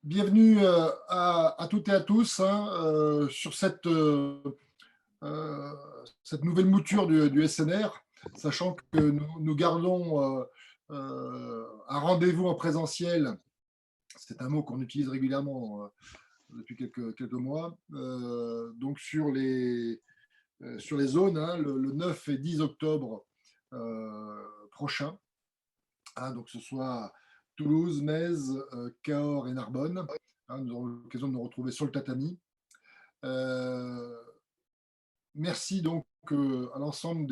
Bienvenue à toutes et à tous sur cette nouvelle mouture du SNR, sachant que nous gardons un rendez-vous en présentiel. C'est un mot qu'on utilise régulièrement depuis quelques mois. Donc sur les zones, le 9 et 10 octobre prochain. Donc ce soit Toulouse, Metz, Cahors et Narbonne. Nous aurons l'occasion de nous retrouver sur le tatami. Merci donc à l'ensemble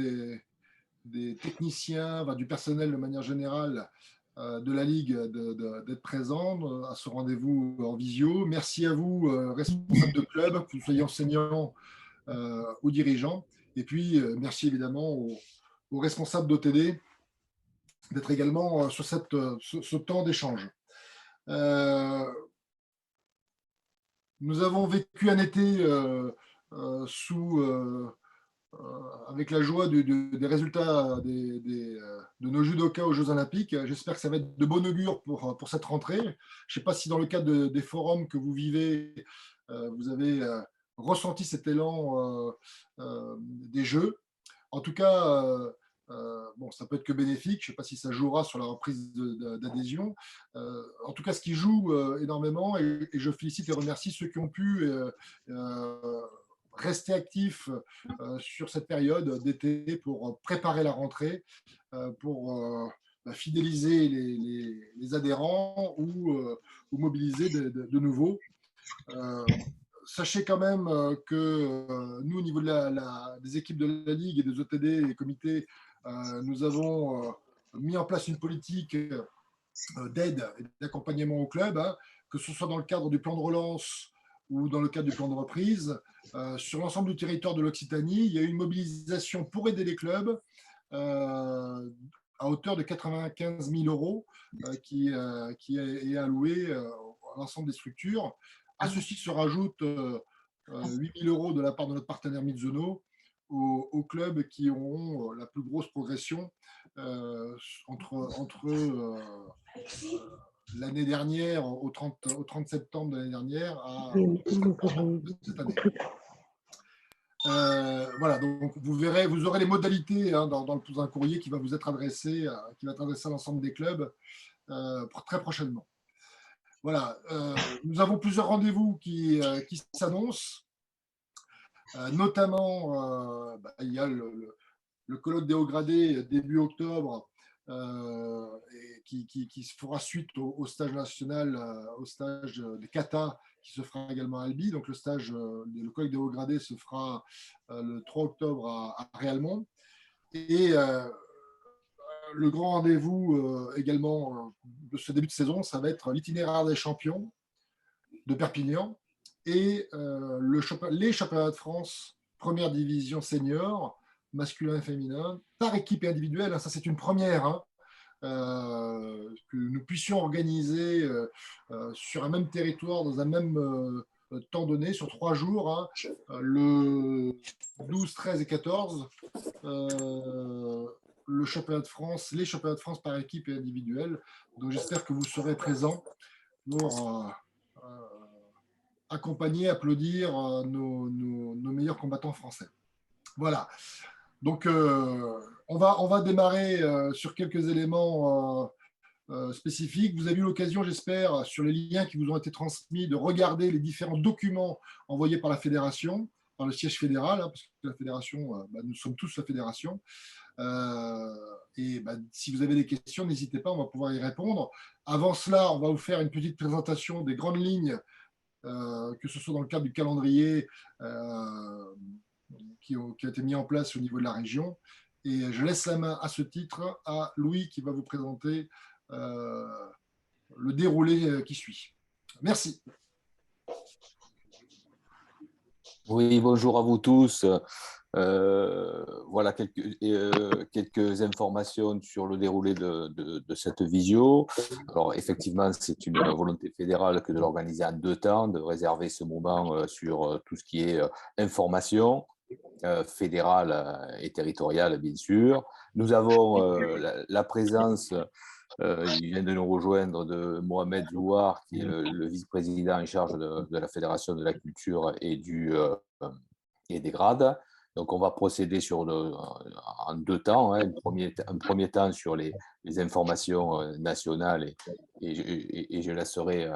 des techniciens, du personnel de manière générale de la Ligue d'être présents à ce rendez-vous en visio. Merci à vous, responsables de club, que vous soyez enseignants ou dirigeants. Et puis, merci évidemment aux responsables d'OTD d'être également sur ce temps d'échange. Nous avons vécu un été avec la joie des résultats de nos judokas aux Jeux Olympiques. J'espère que ça va être de bon augure pour cette rentrée. Je ne sais pas si dans le cadre des forums que vous vivez, vous avez ressenti cet élan des Jeux. En tout cas, ça peut être que bénéfique. Je ne sais pas si ça jouera sur la reprise d'adhésion. En tout cas, ce qui joue énormément, et je félicite et remercie ceux qui ont pu rester actifs sur cette période d'été pour préparer la rentrée, pour fidéliser les adhérents ou mobiliser de nouveaux. Sachez quand même que nous, au niveau des équipes de la Ligue et des OTD et comités, nous avons mis en place une politique d'aide et d'accompagnement au club, que ce soit dans le cadre du plan de relance ou dans le cadre du plan de reprise. Sur l'ensemble du territoire de l'Occitanie, il y a eu une mobilisation pour aider les clubs à hauteur de 95 000 euros qui est alloué à l'ensemble des structures. À ceci se rajoute 8 000 euros de la part de notre partenaire Mizuno aux clubs qui auront la plus grosse progression entre l'année dernière, au 30 septembre de l'année dernière, à cette année. Voilà, donc vous aurez les modalités dans un courrier qui va vous être adressé, qui va être adressé à l'ensemble des clubs très prochainement. Voilà, nous avons plusieurs rendez-vous qui s'annoncent, notamment il y a le colloque des hauts gradés début octobre qui se fera suite au stage national, au stage des kata qui se fera également à Albi. Donc le colloque des hauts gradés se fera le 3 octobre à Réalmont. Et le grand rendez-vous également de ce début de saison, ça va être l'itinéraire des champions de Perpignan et les championnats de France première division senior, masculin et féminin, par équipe et individuelle. Ça, c'est une première que nous puissions organiser sur un même territoire, dans un même temps donné, sur 3 jours, le 12, 13 et 14, le championnat de France, les championnats de France par équipe et individuelle. Donc j'espère que vous serez présents pour accompagner, applaudir nos meilleurs combattants français. Voilà. Donc on va démarrer sur quelques éléments spécifiques. Vous avez eu l'occasion, j'espère, sur les liens qui vous ont été transmis, de regarder les différents documents envoyés par la fédération, par le siège fédéral, parce que la fédération, nous sommes tous la fédération. Et si vous avez des questions, n'hésitez pas, on va pouvoir y répondre. Avant cela, on va vous faire une petite présentation des grandes lignes, que ce soit dans le cadre du calendrier qui a été mis en place au niveau de la région. Et je laisse la main à ce titre à Louis qui va vous présenter le déroulé qui suit. Merci. Oui, bonjour à vous tous. Voilà quelques informations sur le déroulé de cette visio. Alors, effectivement, c'est une volonté fédérale que de l'organiser en 2 temps, de réserver ce moment sur tout ce qui est information fédérale et territoriale, bien sûr. Nous avons la présence Il vient de nous rejoindre de Mohamed Zouar, qui est le vice-président en charge de la Fédération de la culture et des grades. Donc, on va procéder en deux temps. Hein. Un premier temps sur les informations nationales et je laisserai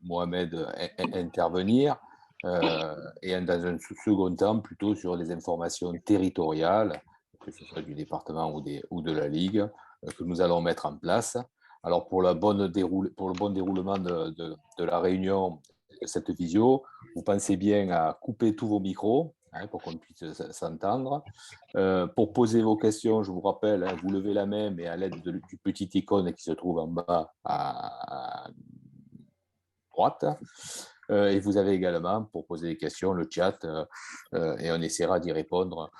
Mohamed intervenir. Et dans un second temps, plutôt sur les informations territoriales, que ce soit du département ou de la Ligue, que nous allons mettre en place. Alors, pour le bon déroulement de la réunion de cette visio, vous pensez bien à couper tous vos micros pour qu'on puisse s'entendre. Pour poser vos questions, je vous rappelle, vous levez la main, mais à l'aide du petit icône qui se trouve en bas à droite. Et vous avez également, pour poser des questions, le chat, et on essaiera d'y répondre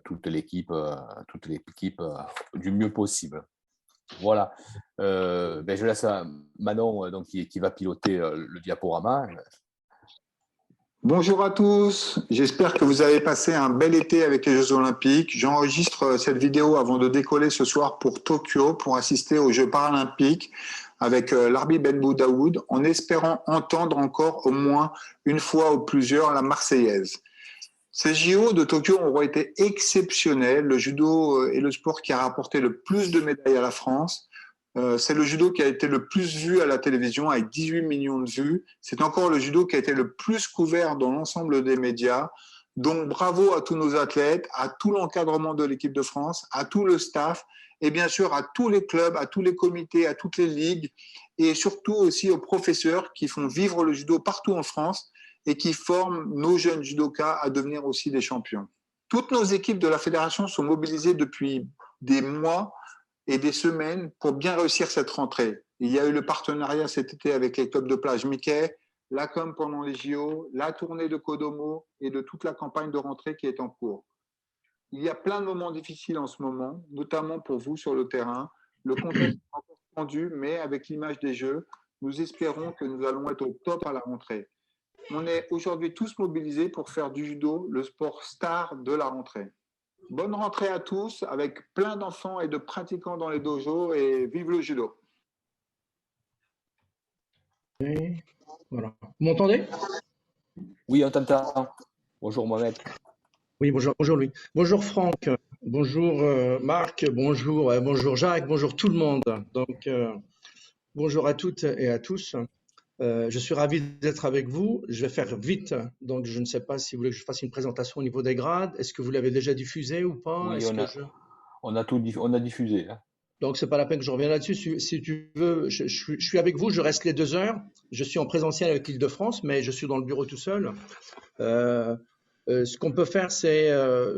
toute l'équipe du mieux possible. Voilà. Je laisse à Manon donc, qui va piloter le diaporama. Bonjour à tous, j'espère que vous avez passé un bel été avec les Jeux Olympiques. J'enregistre cette vidéo avant de décoller ce soir pour Tokyo pour assister aux Jeux Paralympiques avec l'Arbi Ben Boudaoud en espérant entendre encore au moins une fois ou plusieurs la Marseillaise. Ces JO de Tokyo auront été exceptionnels. Le judo est le sport qui a rapporté le plus de médailles à la France. C'est le judo qui a été le plus vu à la télévision avec 18 millions de vues. C'est encore le judo qui a été le plus couvert dans l'ensemble des médias. Donc bravo à tous nos athlètes, à tout l'encadrement de l'équipe de France, à tout le staff et bien sûr à tous les clubs, à tous les comités, à toutes les ligues et surtout aussi aux professeurs qui font vivre le judo partout en France et qui forment nos jeunes judokas à devenir aussi des champions. Toutes nos équipes de la fédération sont mobilisées depuis des mois et des semaines pour bien réussir cette rentrée. Il y a eu le partenariat cet été avec les clubs de plage Mickey, la com pendant les JO, la tournée de Kodomo et de toute la campagne de rentrée qui est en cours. Il y a plein de moments difficiles en ce moment, notamment pour vous sur le terrain. Le contexte est encore tendu, mais avec l'image des Jeux, nous espérons que nous allons être au top à la rentrée. On est aujourd'hui tous mobilisés pour faire du judo le sport star de la rentrée. Bonne rentrée à tous avec plein d'enfants et de pratiquants dans les dojos et vive le judo. Et voilà. Vous m'entendez? Oui, on t'entend. Bonjour Mohamed. Oui, bonjour Louis. Bonjour Franck, bonjour Marc, bonjour Jacques, bonjour tout le monde. Donc, bonjour à toutes et à tous. Je suis ravi d'être avec vous. Je vais faire vite, donc je ne sais pas si vous voulez que je fasse une présentation au niveau des grades. Est-ce que vous l'avez déjà diffusé ou pas? Oui, on a diffusé. Hein. Donc, c'est pas la peine que je revienne là-dessus. Si tu veux, je suis avec vous, je reste les 2 heures. Je suis en présentiel avec l'Île-de-France, mais je suis dans le bureau tout seul. Ce qu'on peut faire, c'est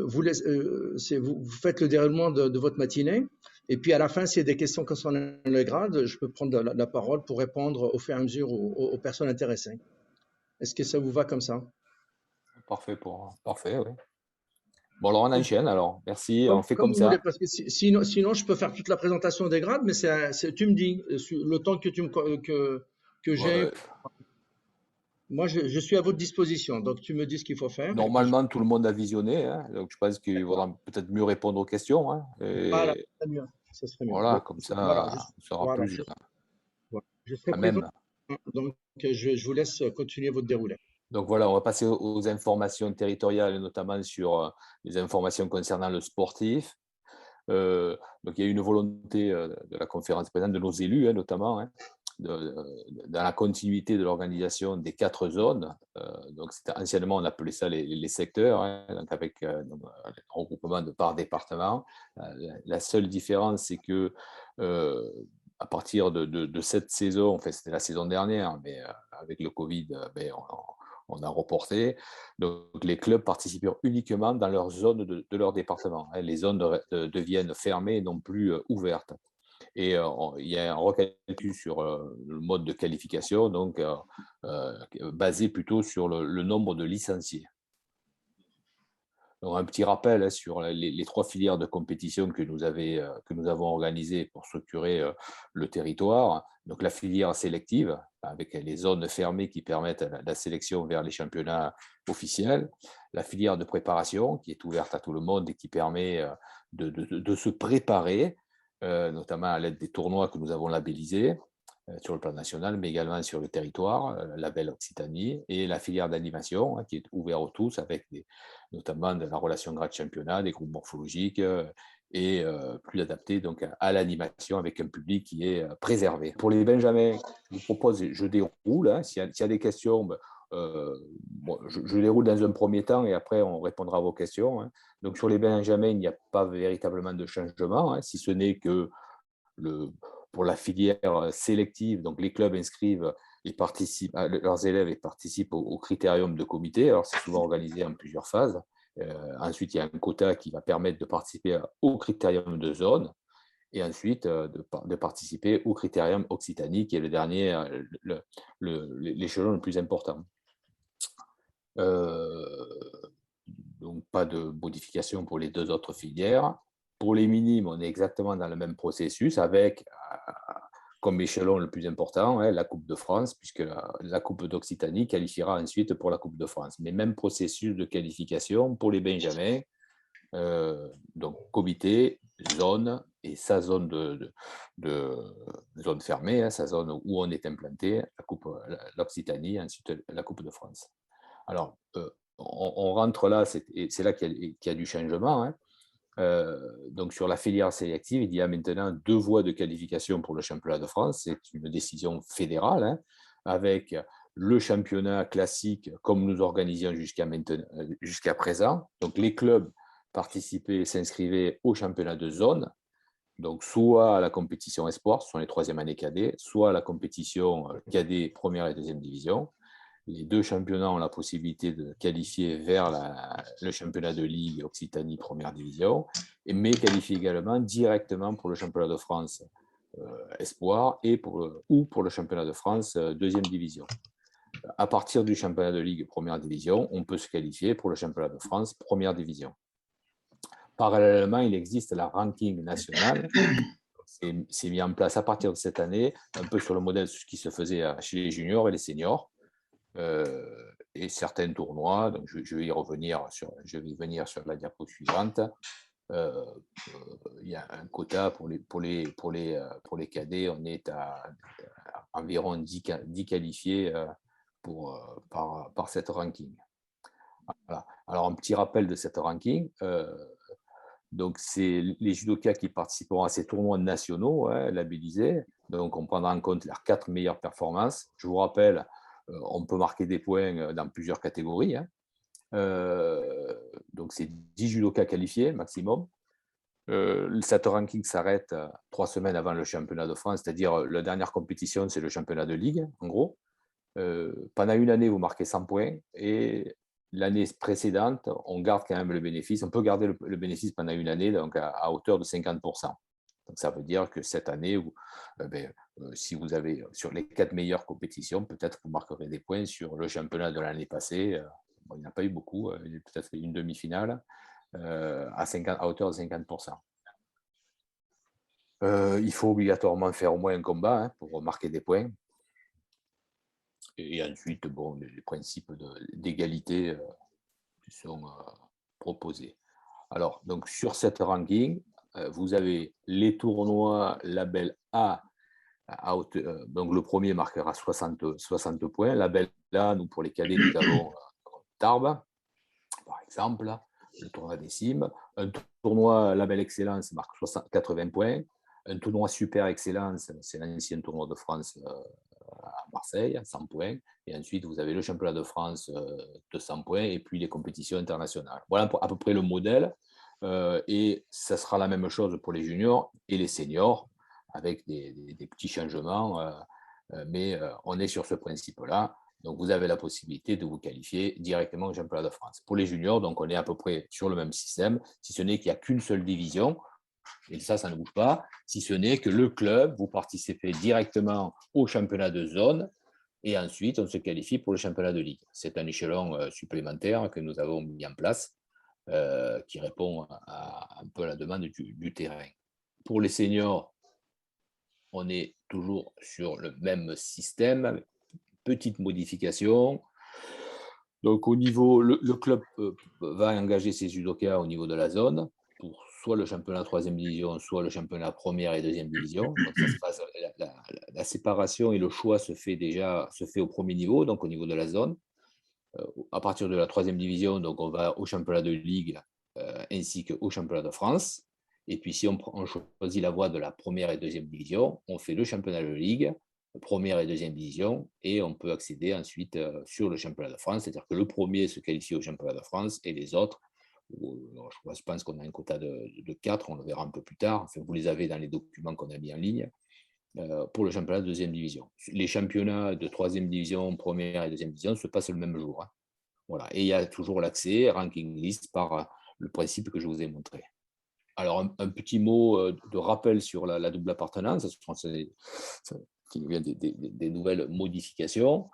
vous faites le déroulement de votre matinée. Et puis, à la fin, s'il y a des questions concernant le grade, je peux prendre la parole pour répondre au fur et à mesure aux personnes intéressées. Est-ce que ça vous va comme ça? Parfait, oui. Bon, alors on enchaîne, alors. Merci, on fait comme vous ça. voulez, parce que sinon, je peux faire toute la présentation des grades, mais tu me dis, le temps que j'ai. Ouais. Moi, je suis à votre disposition, donc tu me dis ce qu'il faut faire. Normalement, tout le monde a visionné, hein, donc je pense qu'il vaudra peut-être mieux répondre aux questions. Hein, Voilà, ça serait mieux. Voilà, comme ça, on sera plus je serai à présent, même. donc je vous laisse continuer votre déroulé. Donc voilà, on va passer aux informations territoriales, notamment sur les informations concernant le sportif. Donc il y a une volonté de la conférence présidente, de nos élus notamment, hein, dans la continuité de l'organisation des 4 zones. Donc anciennement, on appelait ça les secteurs, hein, donc avec un regroupement de par département. La seule différence, c'est que à partir de cette saison, enfin c'était la saison dernière, mais avec le Covid, on a reporté. Donc, les clubs participent uniquement dans leur zone de leur département. Les zones deviennent fermées et non plus ouvertes. Et il y a un recalcul sur le mode de qualification, donc basé plutôt sur le nombre de licenciés. Donc, un petit rappel sur les 3 filières de compétition que nous avons organisées pour structurer le territoire. Donc, la filière sélective, avec les zones fermées qui permettent la sélection vers les championnats officiels. La filière de préparation, qui est ouverte à tout le monde et qui permet de se préparer notamment à l'aide des tournois que nous avons labellisés sur le plan national, mais également sur le territoire, label Occitanie, et la filière d'animation qui est ouverte à tous, avec notamment de la relation grade championnat, des groupes morphologiques, et plus adapté donc à l'animation avec un public qui est préservé. Pour les Benjamins, je vous propose, je déroule, hein, s'il y a des questions, je déroule dans un premier temps et après on répondra à vos questions. Hein. Donc sur les Benjamins, il n'y a pas véritablement de changement, hein, si ce n'est que pour la filière sélective, donc les clubs inscrivent et participent, leurs élèves et participent au critérium de comité. Alors, c'est souvent organisé en plusieurs phases. Ensuite, il y a un quota qui va permettre de participer au critérium de zone et ensuite de participer au critérium Occitanie, qui est le dernier, l'échelon le plus important. Donc, pas de modification pour les deux autres filières. Pour les minimes, on est exactement dans le même processus avec, comme échelon le plus important, la Coupe de France, puisque la Coupe d'Occitanie qualifiera ensuite pour la Coupe de France. Mais même processus de qualification pour les Benjamins, donc comité, zone et sa zone de zone fermée, hein, sa zone où on est implanté, l'Occitanie, ensuite la Coupe de France. Alors, on rentre là, c'est là qu'il y a du changement, hein. Donc sur la filière sélective, il y a maintenant 2 voies de qualification pour le championnat de France. C'est une décision fédérale, hein, avec le championnat classique comme nous organisions jusqu'à présent. Donc les clubs participaient, s'inscrivaient au championnat de zone, donc soit à la compétition espoir, ce sont les 3e années cadets, soit à la compétition cadet première et deuxième division. Les 2 championnats ont la possibilité de qualifier vers le championnat de Ligue Occitanie première division, mais qualifier également directement pour le championnat de France espoir ou pour le championnat de France deuxième division. À partir du championnat de Ligue première division, on peut se qualifier pour le championnat de France première division. Parallèlement, il existe la ranking nationale. C'est mis en place à partir de cette année, un peu sur le modèle de ce qui se faisait chez les juniors et les seniors. Et certains tournois, donc je vais venir sur la diapo suivante. Il y a un quota pour les cadets, on est à environ 10 qualifiés par cette ranking. Voilà. Alors un petit rappel de cette ranking. Donc c'est les judokas qui participeront à ces tournois nationaux, hein, labellisés. Donc on prendra en compte leurs 4 meilleures performances. Je vous rappelle, on peut marquer des points dans plusieurs catégories, hein. Donc, c'est 10 judokas qualifiés maximum. Cette ranking s'arrête 3 semaines avant le championnat de France, c'est-à-dire la dernière compétition, c'est le championnat de Ligue, en gros. Pendant une année, vous marquez 100 points et l'année précédente, on garde quand même le bénéfice. On peut garder le bénéfice pendant une année, donc à hauteur de 50%. Donc, ça veut dire que cette année, si vous avez sur les 4 meilleures compétitions, peut-être que vous marquerez des points sur le championnat de l'année passée. Il n'y en a pas eu beaucoup, il y a peut-être une demi-finale à hauteur de 50%. Il faut obligatoirement faire au moins un combat, hein, pour marquer des points. Et ensuite, les principes d'égalité qui sont proposés. Alors, donc sur cette ranking, vous avez les tournois label A, donc le premier marquera 60 points. Label A, nous pour les cadets, nous avons Tarbes, par exemple, le tournoi des cimes. Un tournoi label excellence marque 80 points. Un tournoi super excellence, c'est l'ancien tournoi de France à Marseille, 100 points. Et ensuite, vous avez le championnat de France de 100 points et puis les compétitions internationales. Voilà à peu près le modèle. Et ça sera la même chose pour les juniors et les seniors, avec des petits changements, mais on est sur ce principe-là. Donc, vous avez la possibilité de vous qualifier directement au championnat de France. Pour les juniors, donc on est à peu près sur le même système, si ce n'est qu'il n'y a qu'une seule division, et ça ne bouge pas, si ce n'est que le club, vous participez directement au championnat de zone, et ensuite, on se qualifie pour le championnat de ligue. C'est un échelon supplémentaire que nous avons mis en place, qui répond un peu à la demande du terrain. Pour les seniors, on est toujours sur le même système, petite modification. Donc, au niveau, le club va engager ses judokas au niveau de la zone pour soit le championnat 3e division, soit le championnat 1re et 2e division. Donc, ça se passe, la séparation et le choix se fait au premier niveau, donc au niveau de la zone. À partir de la 3e division, donc on va au championnat de Ligue ainsi qu'au championnat de France. Et puis, si on choisit la voie de la 1re et 2e division, on fait le championnat de Ligue, 1re et 2e division, et on peut accéder ensuite sur le championnat de France. C'est-à-dire que le premier se qualifie au championnat de France et les autres, je pense qu'on a un quota de 4, on le verra un peu plus tard. Enfin, vous les avez dans les documents qu'on a mis en ligne. Pour le championnat de 2e division. Les championnats de 3e division, 1re et 2e division se passent le même jour. Hein. Voilà. Et il y a toujours l'accès, ranking list, par le principe que je vous ai montré. Alors, un petit mot de rappel sur la double appartenance, qui vient des nouvelles modifications.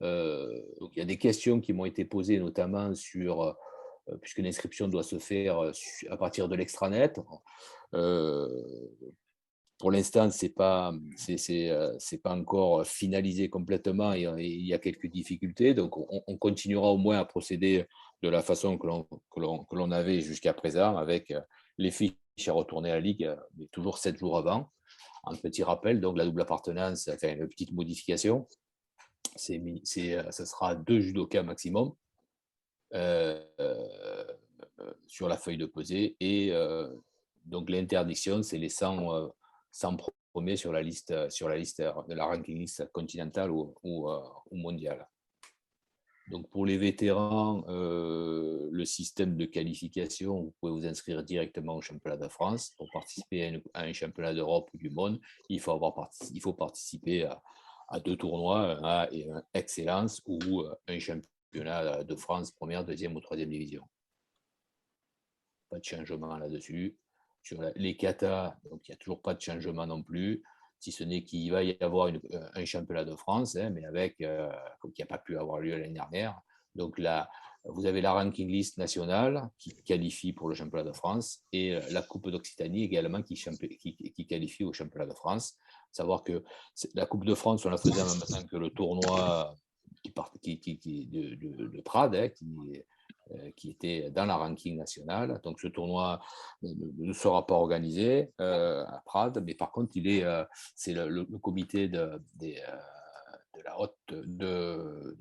Donc, il y a des questions qui m'ont été posées, notamment sur, puisque l'inscription doit se faire à partir de l'extranet. Pour l'instant, c'est pas encore finalisé complètement et il y a quelques difficultés. Donc, on continuera au moins à procéder de la façon que l'on avait jusqu'à présent, avec les fiches à retourner à la Ligue, mais toujours 7 jours avant. Un petit rappel, donc la double appartenance, enfin une petite modification, ça sera 2 judokas maximum sur la feuille de pesée et donc l'interdiction, c'est les 100 premiers sur la liste de la ranking list continentale ou mondiale. Donc pour les vétérans, le système de qualification, vous pouvez vous inscrire directement au championnat de France. Pour participer à un championnat d'Europe ou du monde, il faut participer à 2 tournois, un A et un Excellence, ou un championnat de France, 1re, 2e ou 3e division. Pas de changement là-dessus. Sur les katas, donc il n'y a toujours pas de changement non plus, si ce n'est qu'il va y avoir un championnat de France, hein, mais avec, comme il n'y a pas pu avoir lieu l'année dernière. Donc là, vous avez la ranking list nationale qui qualifie pour le championnat de France et la Coupe d'Occitanie également qui qualifie au championnat de France. Savoir que la Coupe de France, on la faisait en même temps que le tournoi de Prades, hein, qui était dans la ranking nationale. Donc, ce tournoi ne sera pas organisé à Prades, mais par contre, c'est le comité du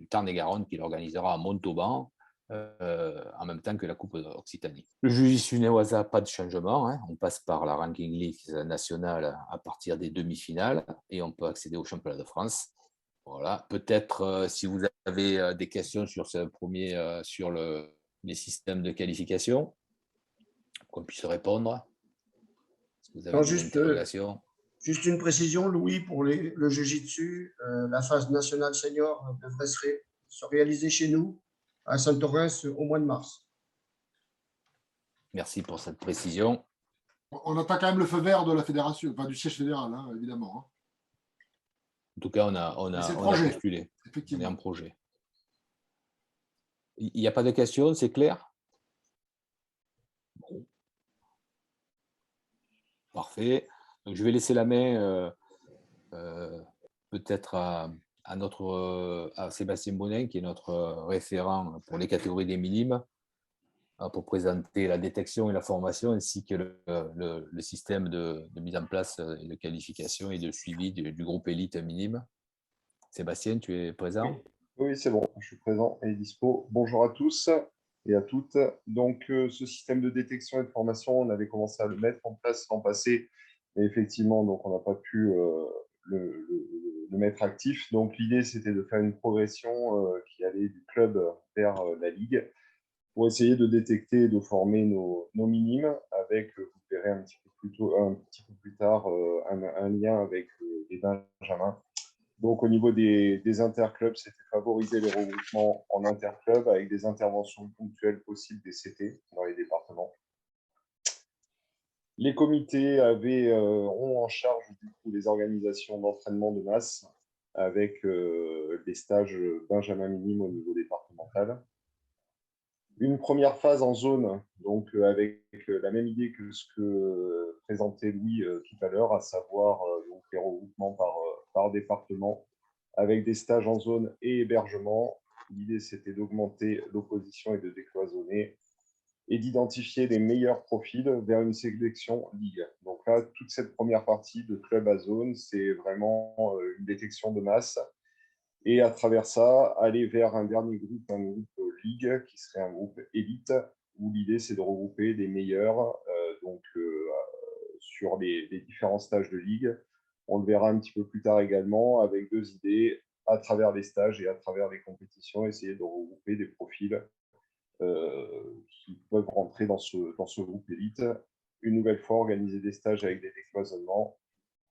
Tarn-et-Garonne qui l'organisera à Montauban en même temps que la Coupe d'Occitanie. Le Jiu-Jitsu Newaza, pas de changement. Hein. On passe par la ranking list nationale à partir des demi-finales et on peut accéder au championnat de France. Voilà. Peut-être si vous avez des questions sur ce premier, sur les systèmes de qualification, qu'on puisse répondre. Si vous avez des interrogations. Juste une précision, Louis, pour le Jiu-Jitsu, la phase nationale senior devrait se réaliser chez nous, à Saint-Orens, au mois de mars. Merci pour cette précision. On attend quand même le feu vert de la fédération, enfin du siège fédéral, hein, évidemment. Hein. En tout cas, on a postulé. On est en projet. Il n'y a pas de questions, c'est clair? Bon. Parfait. Donc, je vais laisser la main peut-être à Sébastien Bonin, qui est notre référent pour les catégories des minimes, pour présenter la détection et la formation, ainsi que le système de mise en place et de qualification et de suivi du groupe élite minime. Sébastien, tu es présent? Oui, c'est bon, je suis présent et dispo. Bonjour à tous et à toutes. Donc, ce système de détection et de formation, on avait commencé à le mettre en place l'an passé, mais effectivement, donc, on n'a pas pu le mettre actif. Donc, l'idée, c'était de faire une progression qui allait du club vers la ligue pour essayer de détecter et de former nos minimes avec, vous verrez un petit peu plus tard, un lien avec les benjamins. Donc, au niveau des interclubs, c'était favoriser les regroupements en interclubs avec des interventions ponctuelles possibles des CT dans les départements. Les comités ont en charge du coup les organisations d'entraînement de masse avec des stages benjamin minime au niveau départemental. Une première phase en zone, donc avec la même idée que ce que présentait Louis tout à l'heure, à savoir donc les regroupements par département, avec des stages en zone et hébergement. L'idée, c'était d'augmenter l'opposition et de décloisonner. et d'identifier les meilleurs profils vers une sélection ligue. Donc là, toute cette première partie de club à zone, c'est vraiment une détection de masse. Et à travers ça, aller vers un dernier groupe, un groupe ligue, qui serait un groupe élite, où l'idée, c'est de regrouper les meilleurs sur les différents stages de ligue. On le verra un petit peu plus tard également, avec deux idées, à travers les stages et à travers les compétitions, essayer de regrouper des profils qui peuvent rentrer dans ce groupe élite. Une nouvelle fois, organiser des stages avec des décloisonnements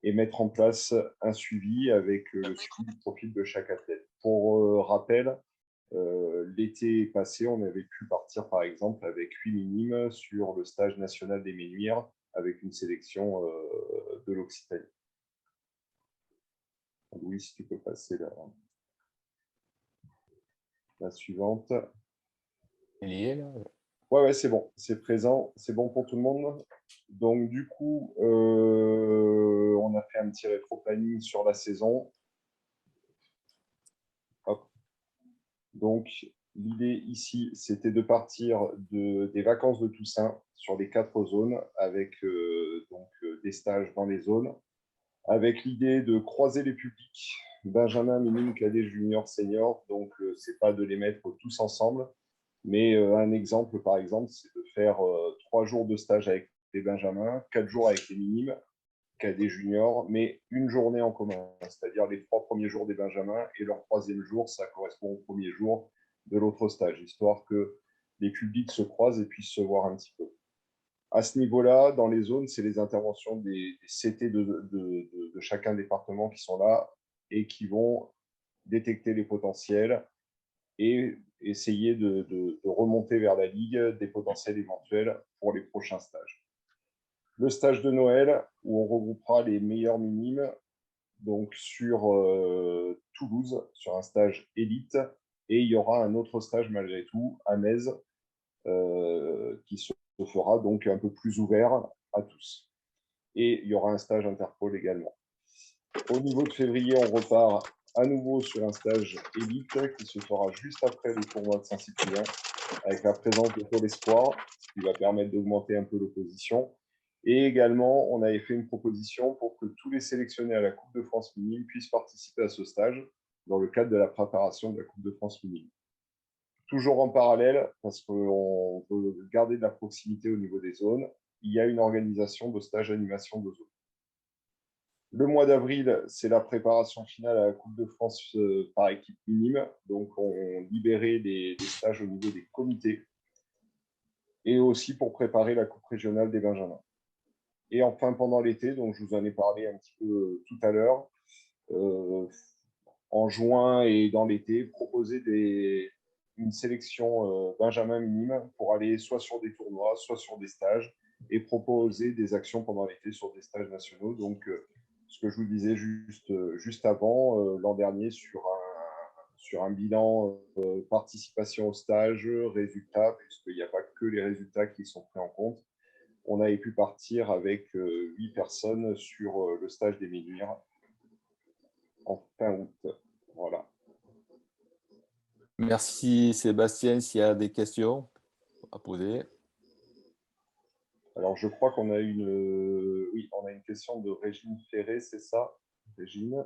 et mettre en place un suivi avec le suivi du profil de chaque athlète. Pour rappel, l'été passé, on avait pu partir par exemple avec 8 minimes sur le stage national des Ménuires avec une sélection de l'Occitanie. Louis, si tu peux passer la suivante. Il y est là. Ouais, c'est bon, c'est présent, c'est bon pour tout le monde. Donc, du coup, on a fait un petit rétro-planning sur la saison. Hop. Donc, l'idée ici, c'était de partir des vacances de Toussaint sur les 4 zones avec des stages dans les zones, avec l'idée de croiser les publics, Benjamin, minime, cadet, junior, senior. Donc, c'est pas de les mettre tous ensemble. Mais un exemple, par exemple, c'est de faire 3 jours de stage avec les Benjamins, 4 jours avec les minimes, cadets juniors, mais une journée en commun, c'est-à-dire les 3 premiers jours des Benjamins et leur 3e jour, ça correspond au premier jour de l'autre stage, histoire que les publics se croisent et puissent se voir un petit peu. À ce niveau-là, dans les zones, c'est les interventions des CT de chacun département qui sont là et qui vont détecter les potentiels et essayer de remonter vers la ligue des potentiels éventuels pour les prochains stages. Le stage de Noël, où on regroupera les meilleurs minimes, donc sur Toulouse, sur un stage élite, et il y aura un autre stage malgré tout à Metz, qui se fera donc un peu plus ouvert à tous. Et il y aura un stage Interpol également. Au niveau de février, on repart à nouveau sur un stage élite qui se fera juste après le tournoi de Saint-Cyprien, avec la présence de Pôle Espoir, ce qui va permettre d'augmenter un peu l'opposition. Et également, on avait fait une proposition pour que tous les sélectionnés à la Coupe de France minime puissent participer à ce stage dans le cadre de la préparation de la Coupe de France minime. Toujours en parallèle, parce qu'on veut garder de la proximité au niveau des zones, il y a une organisation de stage animation de zone. Le mois d'avril, c'est la préparation finale à la Coupe de France par équipe minime. Donc, on libérait des stages au niveau des comités et aussi pour préparer la Coupe régionale des Benjamins. Et enfin, pendant l'été, donc je vous en ai parlé un petit peu tout à l'heure, en juin et dans l'été, proposer une sélection Benjamin minime pour aller soit sur des tournois, soit sur des stages et proposer des actions pendant l'été sur des stages nationaux. Donc, ce que je vous disais juste avant, l'an dernier, sur un bilan participation au stage, résultats, puisqu'il n'y a pas que les résultats qui sont pris en compte, on avait pu partir avec 8 personnes sur le stage des Ménuires en fin août. Voilà. Merci Sébastien. S'il y a des questions à poser. Alors, je crois qu'on a on a une question de Régine Ferré, c'est ça, Régine,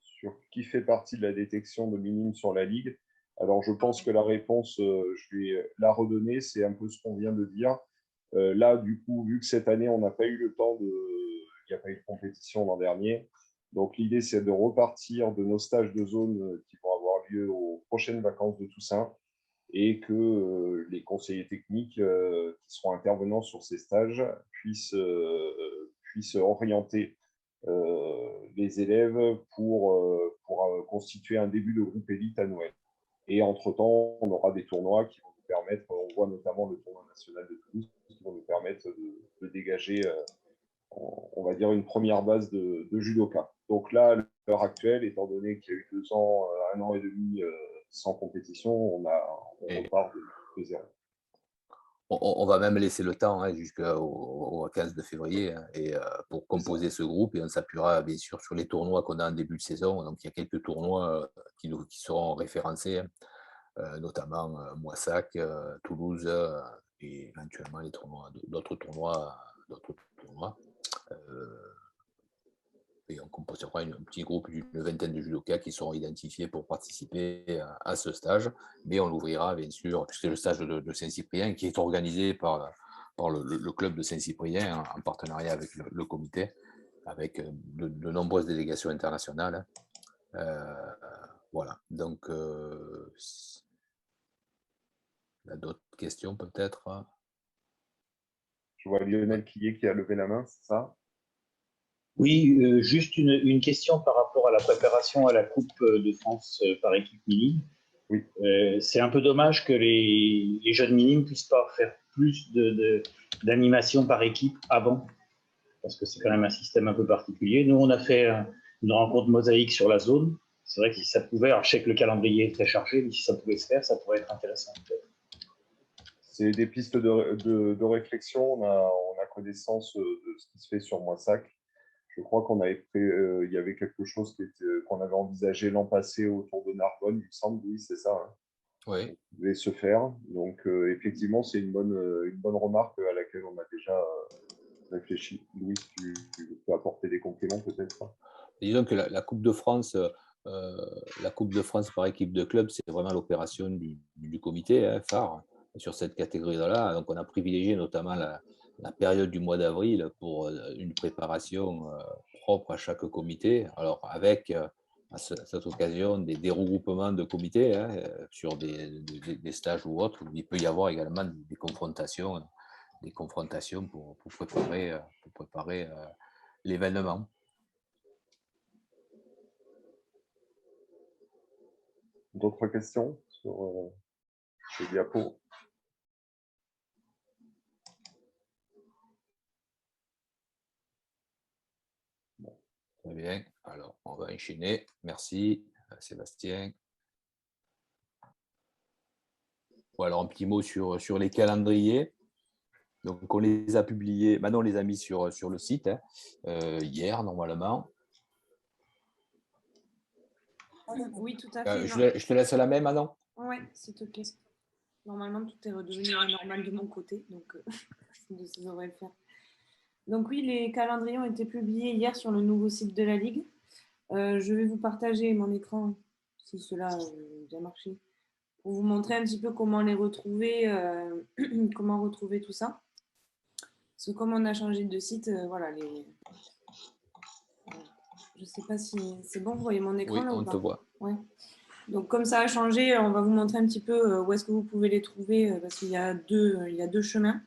sur qui fait partie de la détection de minimes sur la Ligue. Alors, je pense que la réponse, je vais la redonner, c'est un peu ce qu'on vient de dire. Là, du coup, vu que cette année, on n'a pas eu le temps il n'y a pas eu de compétition l'an dernier, donc l'idée, c'est de repartir de nos stages de zone qui vont avoir lieu aux prochaines vacances de Toussaint et que les conseillers techniques qui seront intervenants sur ces stages puissent orienter les élèves pour constituer un début de groupe élite à Noël. Et entre-temps, on aura des tournois qui vont nous permettre, on voit notamment le tournoi national de Toulouse, qui vont nous permettre de dégager, on va dire, une première base de judoka. Donc là, à l'heure actuelle, étant donné qu'il y a eu 2 ans, 1 an et demi sans compétition, on repart de zéro. On va même laisser le temps jusqu'au 15 de février et pour composer ce groupe, et on s'appuiera bien sûr sur les tournois qu'on a en début de saison. Donc il y a quelques tournois qui seront référencés, notamment Moissac, Toulouse, et éventuellement les tournois, d'autres tournois. Et on composera un petit groupe d'une vingtaine de judokas qui seront identifiés pour participer à ce stage. Mais on l'ouvrira, bien sûr, puisque c'est le stage de Saint-Cyprien qui est organisé par le club de Saint-Cyprien en partenariat avec le comité, avec de nombreuses délégations internationales. Voilà. Donc, il y a d'autres questions peut-être? Je vois Lionel Quillet qui a levé la main, c'est ça? Oui, juste une question par rapport à la préparation à la Coupe de France par équipe minime. Oui. C'est un peu dommage que les jeunes minimes ne puissent pas faire plus d'animation par équipe avant, parce que c'est quand même un système un peu particulier. Nous, on a fait une rencontre mosaïque sur la zone. C'est vrai que si ça pouvait, alors je sais que le calendrier est très chargé, mais si ça pouvait se faire, ça pourrait être intéressant peut-être. C'est des pistes de réflexion. On a connaissance de ce qui se fait sur Moissac. Je crois qu'on avait fait, il y avait quelque chose qu'on avait envisagé l'an passé autour de Narbonne, il me semble, oui, c'est ça. Hein. Oui. Ça devait se faire. Donc, effectivement, c'est une bonne remarque à laquelle on a déjà réfléchi. Louis, tu peux apporter des compléments peut-être? Disons que la Coupe de France, par équipe de club, c'est vraiment l'opération du comité phare sur cette catégorie-là. Donc, on a privilégié notamment la période du mois d'avril pour une préparation propre à chaque comité. Alors, avec à cette occasion des regroupements de comités sur des stages ou autres, où il peut y avoir également des confrontations pour préparer l'événement. D'autres questions sur ce diapo? Très bien. Alors, on va enchaîner. Merci, Sébastien. Bon, alors, un petit mot sur les calendriers. Donc, on les a publiés. Maintenant, on les a mis sur le site hier, normalement. Oui, tout à fait. Je te laisse la main, Manon. Oui, s'il te plaît. Normalement, tout est redevenu normal de mon côté, donc ça devrait le faire. Donc oui, les calendriers ont été publiés hier sur le nouveau site de la Ligue. Je vais vous partager mon écran, si cela a bien marché, pour vous montrer un petit peu comment les retrouver, comment retrouver tout ça. Parce que comme on a changé de site, voilà, je ne sais pas si c'est bon, vous voyez mon écran oui, là ou on pas? te voit. Ouais. Donc comme ça a changé, on va vous montrer un petit peu où est-ce que vous pouvez les trouver, parce qu'il y a deux chemins.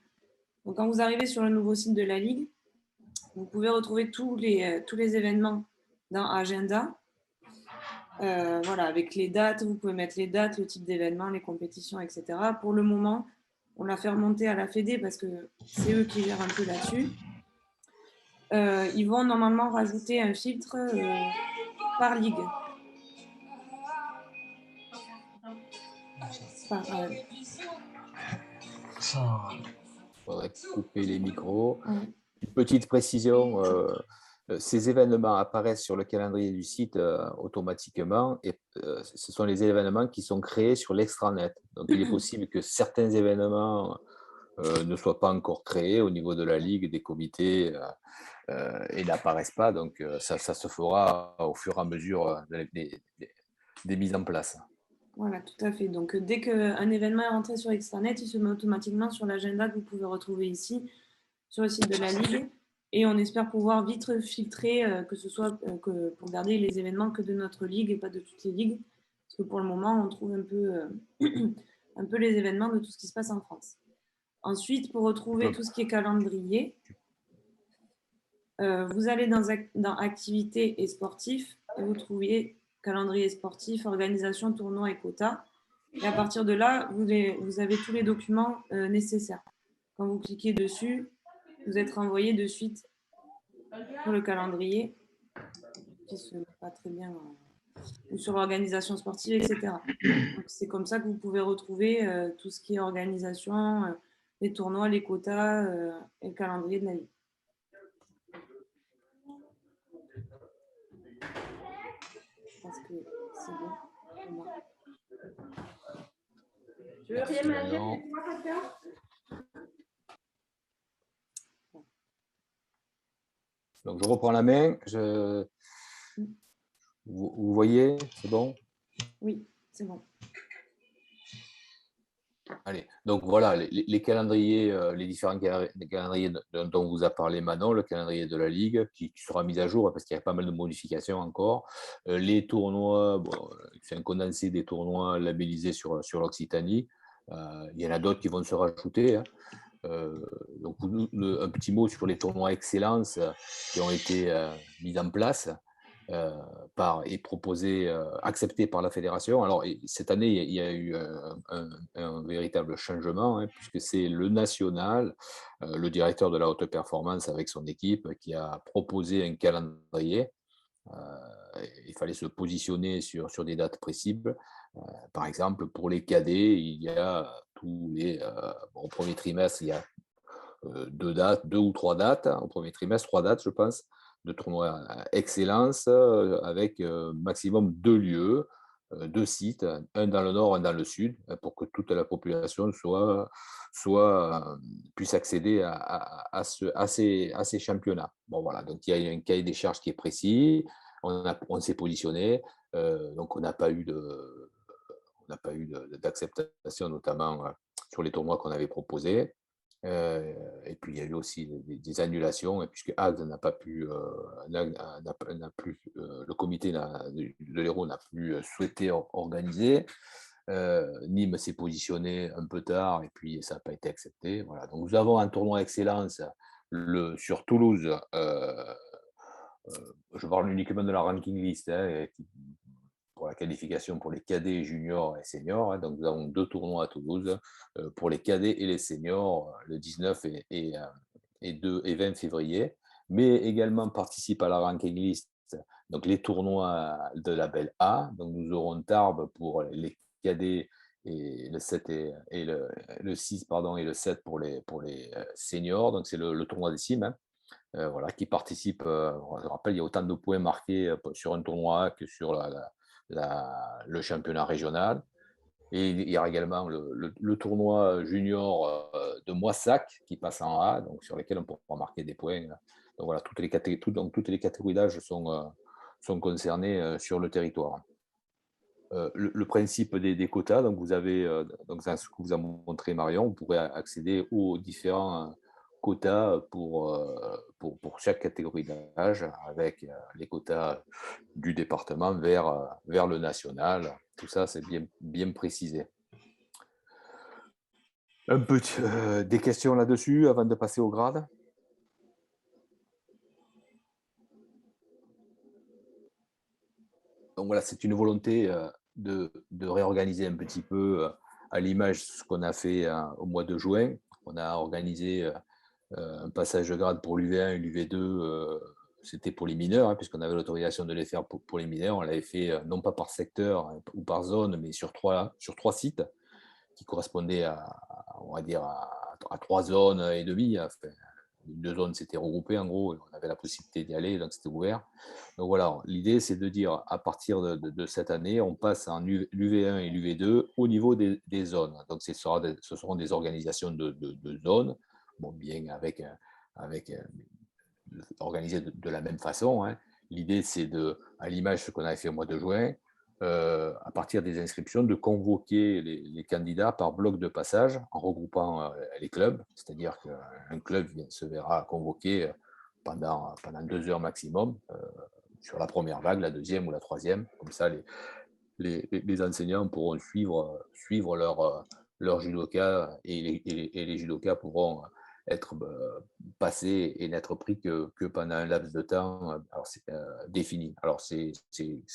Donc quand vous arrivez sur le nouveau site de la Ligue, vous pouvez retrouver tous les événements dans Agenda. Voilà, avec les dates, vous pouvez mettre les dates, le type d'événement, les compétitions, etc. Pour le moment, on l'a fait remonter à la Fédé parce que c'est eux qui gèrent un peu là-dessus. Ils vont normalement rajouter un filtre par ligue. Il faudrait couper les micros. Une petite précision, ces événements apparaissent sur le calendrier du site automatiquement et ce sont les événements qui sont créés sur l'extranet. Donc, il est possible que certains événements ne soient pas encore créés au niveau de la Ligue, des comités et n'apparaissent pas. Donc, ça se fera au fur et à mesure des mises en place. Voilà, tout à fait. Donc, dès qu'un événement est rentré sur Extranet, il se met automatiquement sur l'agenda que vous pouvez retrouver ici, sur le site de la Ligue. Et on espère pouvoir vite filtrer, que ce soit pour garder les événements que de notre Ligue et pas de toutes les ligues. Parce que pour le moment, on trouve un peu les événements de tout ce qui se passe en France. Ensuite, pour retrouver tout ce qui est calendrier, vous allez dans activités et sportifs et vous trouvez calendrier sportif, organisation, tournoi et quota. Et à partir de là, vous avez tous les documents nécessaires. Quand vous cliquez dessus, vous êtes renvoyé de suite pour le calendrier, qui se met pas très bien, ou sur l'organisation sportive, etc. Donc, c'est comme ça que vous pouvez retrouver tout ce qui est organisation, les tournois, les quotas et le calendrier de la Ligue. Je pense que c'est bon pour moi. Tu veux rien m'ajouter, moi, quelqu'un? Donc, je reprends la main. Vous voyez, c'est bon? Oui, c'est bon. Allez, donc voilà, les calendriers, les différents calendriers dont vous a parlé Manon, le calendrier de la Ligue, qui sera mis à jour parce qu'il y a pas mal de modifications encore. Les tournois, bon, c'est un condensé des tournois labellisés sur l'Occitanie. Il y en a d'autres qui vont se rajouter. Hein. Donc, un petit mot sur les tournois excellence qui ont été mis en place et proposés, acceptés par la fédération. Alors, cette année, il y a eu un véritable changement, hein, puisque c'est le national, le directeur de la haute performance avec son équipe, qui a proposé un calendrier. Il fallait se positionner sur des dates précises. Par exemple, pour les cadets, il y a au premier trimestre, il y a 2 ou 3 dates, hein, au premier trimestre, 3 dates, je pense, de tournois excellence avec maximum 2 lieux, 2 sites, un dans le nord, un dans le sud, pour que toute la population puisse accéder à ces championnats. Bon, voilà, donc il y a un cahier des charges qui est précis, on s'est positionné, donc on n'a pas eu d'acceptation, notamment sur les tournois qu'on avait proposés. Et puis il y a eu aussi des annulations, puisque Agde n'a pas pu, le comité de l'Hérault n'a plus souhaité organiser. Nîmes s'est positionné un peu tard et puis ça n'a pas été accepté. Voilà. Donc nous avons un tournoi excellence sur Toulouse. Je parle uniquement de la ranking list, hein, pour la qualification pour les cadets, juniors et seniors. Hein. Donc, nous avons 2 tournois à Toulouse pour les cadets et les seniors le 19 et 20 février. Mais également participent à la ranking list donc les tournois de label A. Donc, nous aurons Tarbes pour les cadets et le 7 et le 6 pardon, et le 7 pour les seniors. Donc, c'est le tournoi des cimes. Hein. Voilà, qui participe. Je rappelle, il y a autant de points marqués sur un tournoi que sur le championnat régional. Et il y aura également le tournoi junior de Moissac qui passe en A, donc sur lesquels on pourra marquer des points. Donc voilà, toutes les catégories d'âge sont concernées sur le territoire. Le principe des quotas, donc vous avez, donc ce que vous a montré Marion, vous pourrez accéder aux différents quotas pour chaque catégorie d'âge, avec les quotas du département vers le national. Tout ça, c'est bien précisé. Un peu des questions là-dessus avant de passer au grade? Donc voilà, c'est une volonté de réorganiser un petit peu à l'image de ce qu'on a fait au mois de juin. On a organisé un passage de grade pour l'UV1 et l'UV2, c'était pour les mineurs, hein, puisqu'on avait l'autorisation de les faire pour les mineurs. On l'avait fait non pas par secteur ou par zone, mais sur trois sites qui correspondaient on va dire, à 3 zones et demie. Enfin, 2 zones s'étaient regroupées en gros, et on avait la possibilité d'y aller, donc c'était ouvert. Donc voilà, l'idée c'est de dire à partir de cette année, on passe en l'UV1 et l'UV2 au niveau des zones. Donc ce seront des organisations de zones, bon, bien organisées de la même façon. Hein. L'idée c'est à l'image de ce qu'on avait fait au mois de juin, à partir des inscriptions, de convoquer les candidats par bloc de passage en regroupant les clubs, c'est-à-dire qu'un club se verra convoqué pendant 2 heures maximum sur la première vague, la deuxième ou la troisième. Comme ça, les enseignants pourront suivre leur judoka et les judokas pourront être passés et n'être pris que pendant un laps de temps défini. Alors, c'est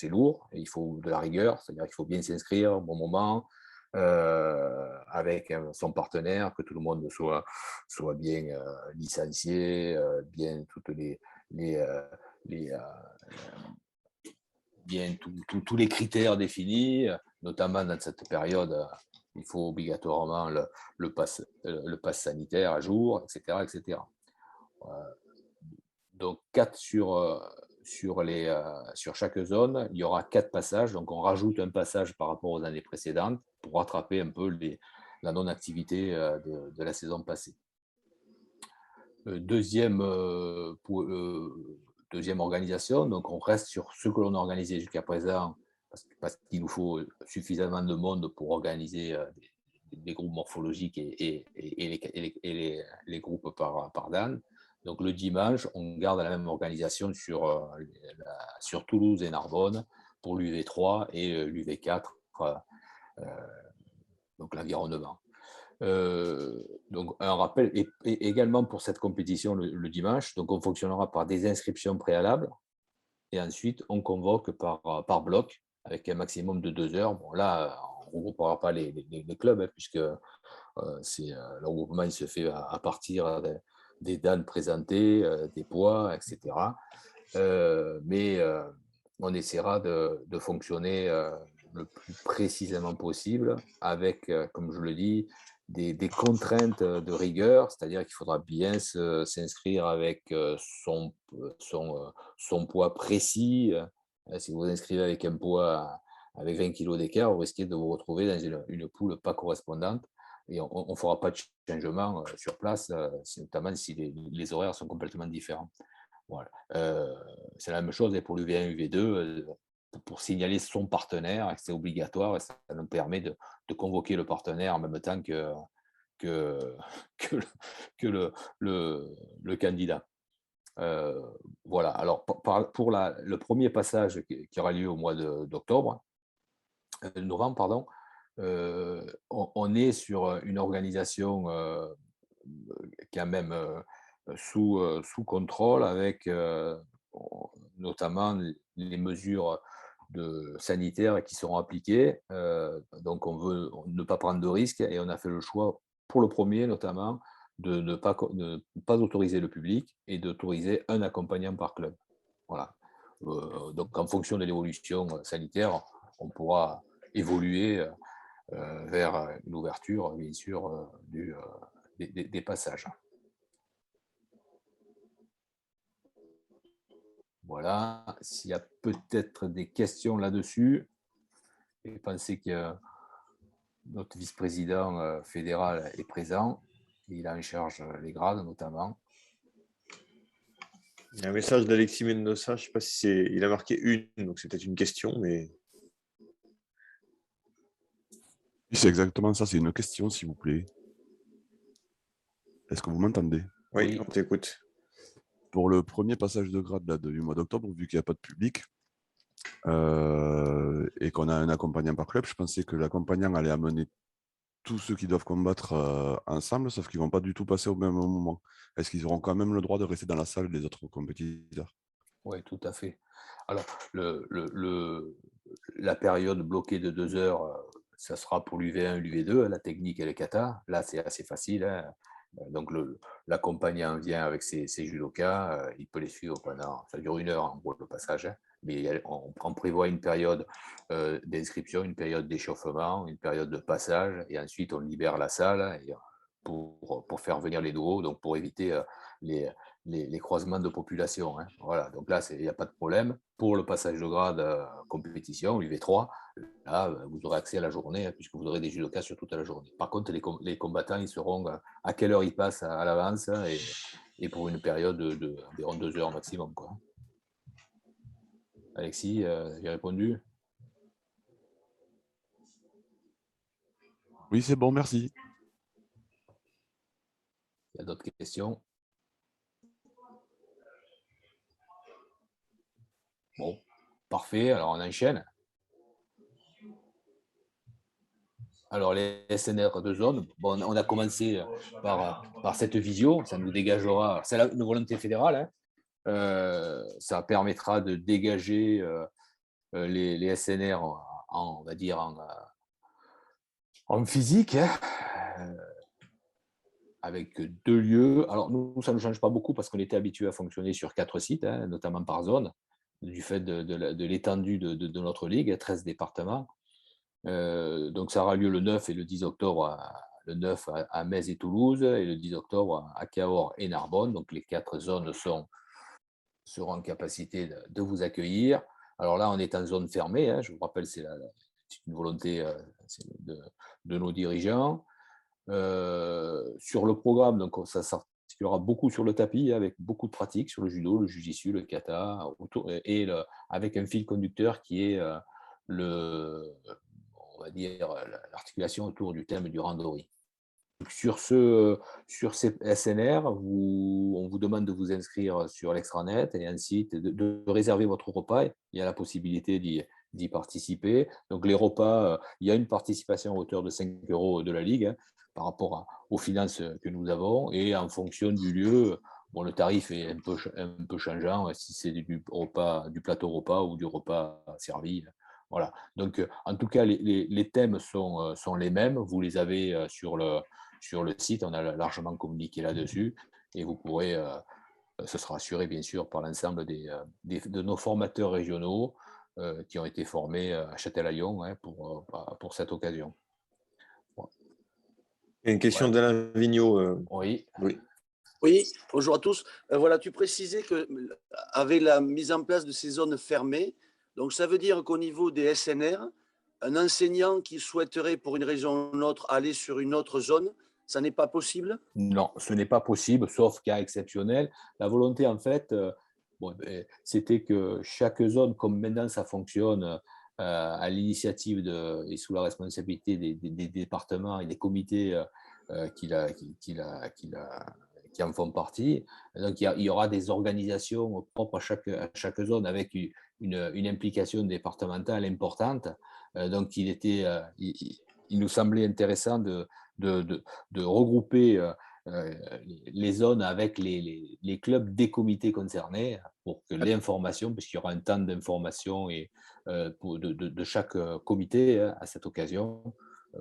lourd, et il faut de la rigueur, c'est-à-dire qu'il faut bien s'inscrire au bon moment, avec son partenaire, que tout le monde soit bien licencié, bien toutes bien tous les critères définis, notamment dans cette période. Il faut obligatoirement le pass sanitaire à jour, etc. etc. Donc, 4 sur chaque zone, il y aura 4 passages. Donc, on rajoute un passage par rapport aux années précédentes pour rattraper un peu la non-activité de la saison passée. Deuxième organisation, donc on reste sur ce que l'on a organisé jusqu'à présent, parce qu'il nous faut suffisamment de monde pour organiser des groupes morphologiques et les groupes par Dan. Donc le dimanche, on garde la même organisation sur Toulouse et Narbonne pour l'UV3 et l'UV4, donc l'environnement. Donc un rappel, et également pour cette compétition le dimanche, donc on fonctionnera par des inscriptions préalables et ensuite on convoque par bloc avec un maximum de 2 heures. Bon là, on ne regroupera pas les clubs, hein, puisque le regroupement il se fait à partir des danes présentés, des poids, etc. Mais on essaiera de fonctionner le plus précisément possible avec, comme je le dis, des contraintes de rigueur, c'est-à-dire qu'il faudra bien s'inscrire avec son poids précis. Si vous vous inscrivez avec un poids avec 20 kg d'écart, vous risquez de vous retrouver dans une poule pas correspondante et on ne fera pas de changement sur place, notamment si les horaires sont complètement différents. Voilà. C'est la même chose et pour l'UV1 et l'UV2, pour signaler son partenaire, c'est obligatoire et ça nous permet de convoquer le partenaire en même temps que le candidat. Voilà. Alors, pour le premier passage qui aura lieu au mois novembre, pardon, on est sur une organisation quand même sous contrôle avec notamment les mesures sanitaires qui seront appliquées. Donc, on veut ne pas prendre de risques et on a fait le choix, pour le premier notamment, de ne pas autoriser le public et d'autoriser un accompagnant par club. Voilà. Donc, en fonction de l'évolution sanitaire, on pourra évoluer vers une ouverture, bien sûr, des passages. Voilà, s'il y a peut-être des questions là-dessus, et pensez que notre vice-président fédéral est présent, il a en charge les grades notamment. Il y a un message d'Alexis Mendoza, je ne sais pas si c'est. Il a marqué une, donc c'est peut-être une question, mais. C'est exactement ça, c'est une question, s'il vous plaît. Est-ce que vous m'entendez? Oui, on t'écoute. Pour le premier passage de grade là, du mois d'octobre, vu qu'il n'y a pas de public et qu'on a un accompagnant par club, je pensais que l'accompagnant allait amener tous ceux qui doivent combattre ensemble, sauf qu'ils ne vont pas du tout passer au même moment. Est-ce qu'ils auront quand même le droit de rester dans la salle des autres compétiteurs? Oui, tout à fait. Alors, la période bloquée de 2 heures, ça sera pour l'UV1 et l'UV2, la technique et les kata. Là, c'est assez facile. Hein. Donc, l'accompagnant vient avec ses judokas, il peut les suivre pendant, ça dure 1 heure en gros le passage, hein, mais on prévoit une période d'inscription, une période d'échauffement, une période de passage, et ensuite on libère la salle pour faire venir les nouveaux, donc pour éviter les croisements de population. Hein. Voilà, donc là, il n'y a pas de problème. Pour le passage de grade compétition, l'UV3, là, vous aurez accès à la journée, hein, puisque vous aurez des judokas sur toute la journée. Par contre, les combattants, ils seront à quelle heure ils passent à l'avance, hein, et pour une période d'environ 2 heures maximum, quoi. Alexis, j'ai répondu? Oui, c'est bon, merci. Il y a d'autres questions? Bon, parfait, alors on enchaîne. Alors, les SNR de zone, bon, on a commencé par cette visio, ça nous dégagera, c'est une volonté fédérale, hein. Ça permettra de dégager les SNR on va dire en physique, hein, avec 2 lieux. Alors, nous, ça ne change pas beaucoup parce qu'on était habitué à fonctionner sur 4 sites, hein, notamment par zone, du fait de l'étendue de notre ligue, 13 départements. Donc, ça aura lieu le 9 et le 10 octobre, le 9 à Metz et Toulouse, et le 10 octobre à Cahors et Narbonne. Donc, les 4 zones seront en capacité de vous accueillir. Alors là, on est en zone fermée, hein, je vous rappelle, c'est une volonté de nos dirigeants. Sur le programme, donc, ça s'articule puisqu'il y aura beaucoup sur le tapis, avec beaucoup de pratiques sur le judo, le jiu-jitsu, le kata, avec un fil conducteur qui est on va dire, l'articulation autour du thème du randori. Sur ces SNR, on vous demande de vous inscrire sur l'extranet et ensuite de réserver votre repas. Il y a la possibilité d'y participer. Donc les repas, il y a une participation à hauteur de 5 € de la Ligue par rapport aux finances que nous avons. Et en fonction du lieu, le tarif est un peu changeant, si c'est du plateau repas ou du repas servi. Voilà. Donc, en tout cas, les thèmes sont les mêmes. Vous les avez sur le site. On a largement communiqué là-dessus. Et vous pourrez, ce sera assuré bien sûr par l'ensemble de nos formateurs régionaux qui ont été formés à Châtelaillon pour cette occasion. Il y a une question d'Alain Vigneault. Oui. Oui, bonjour à tous. Voilà, tu précisais qu'avec la mise en place de ces zones fermées, donc ça veut dire qu'au niveau des SNR, un enseignant qui souhaiterait pour une raison ou une autre aller sur une autre zone, ça n'est pas possible? Non, ce n'est pas possible, sauf cas exceptionnel. La volonté, en fait, c'était que chaque zone, comme maintenant ça fonctionne à l'initiative et sous la responsabilité des départements et des comités qui en font partie, donc il y aura des organisations propres à chaque zone avec une implication départementale importante. Donc il nous semblait intéressant de regrouper les zones avec les clubs des comités concernés pour que l'information, puisqu'il y aura un temps d'information de chaque comité à cette occasion,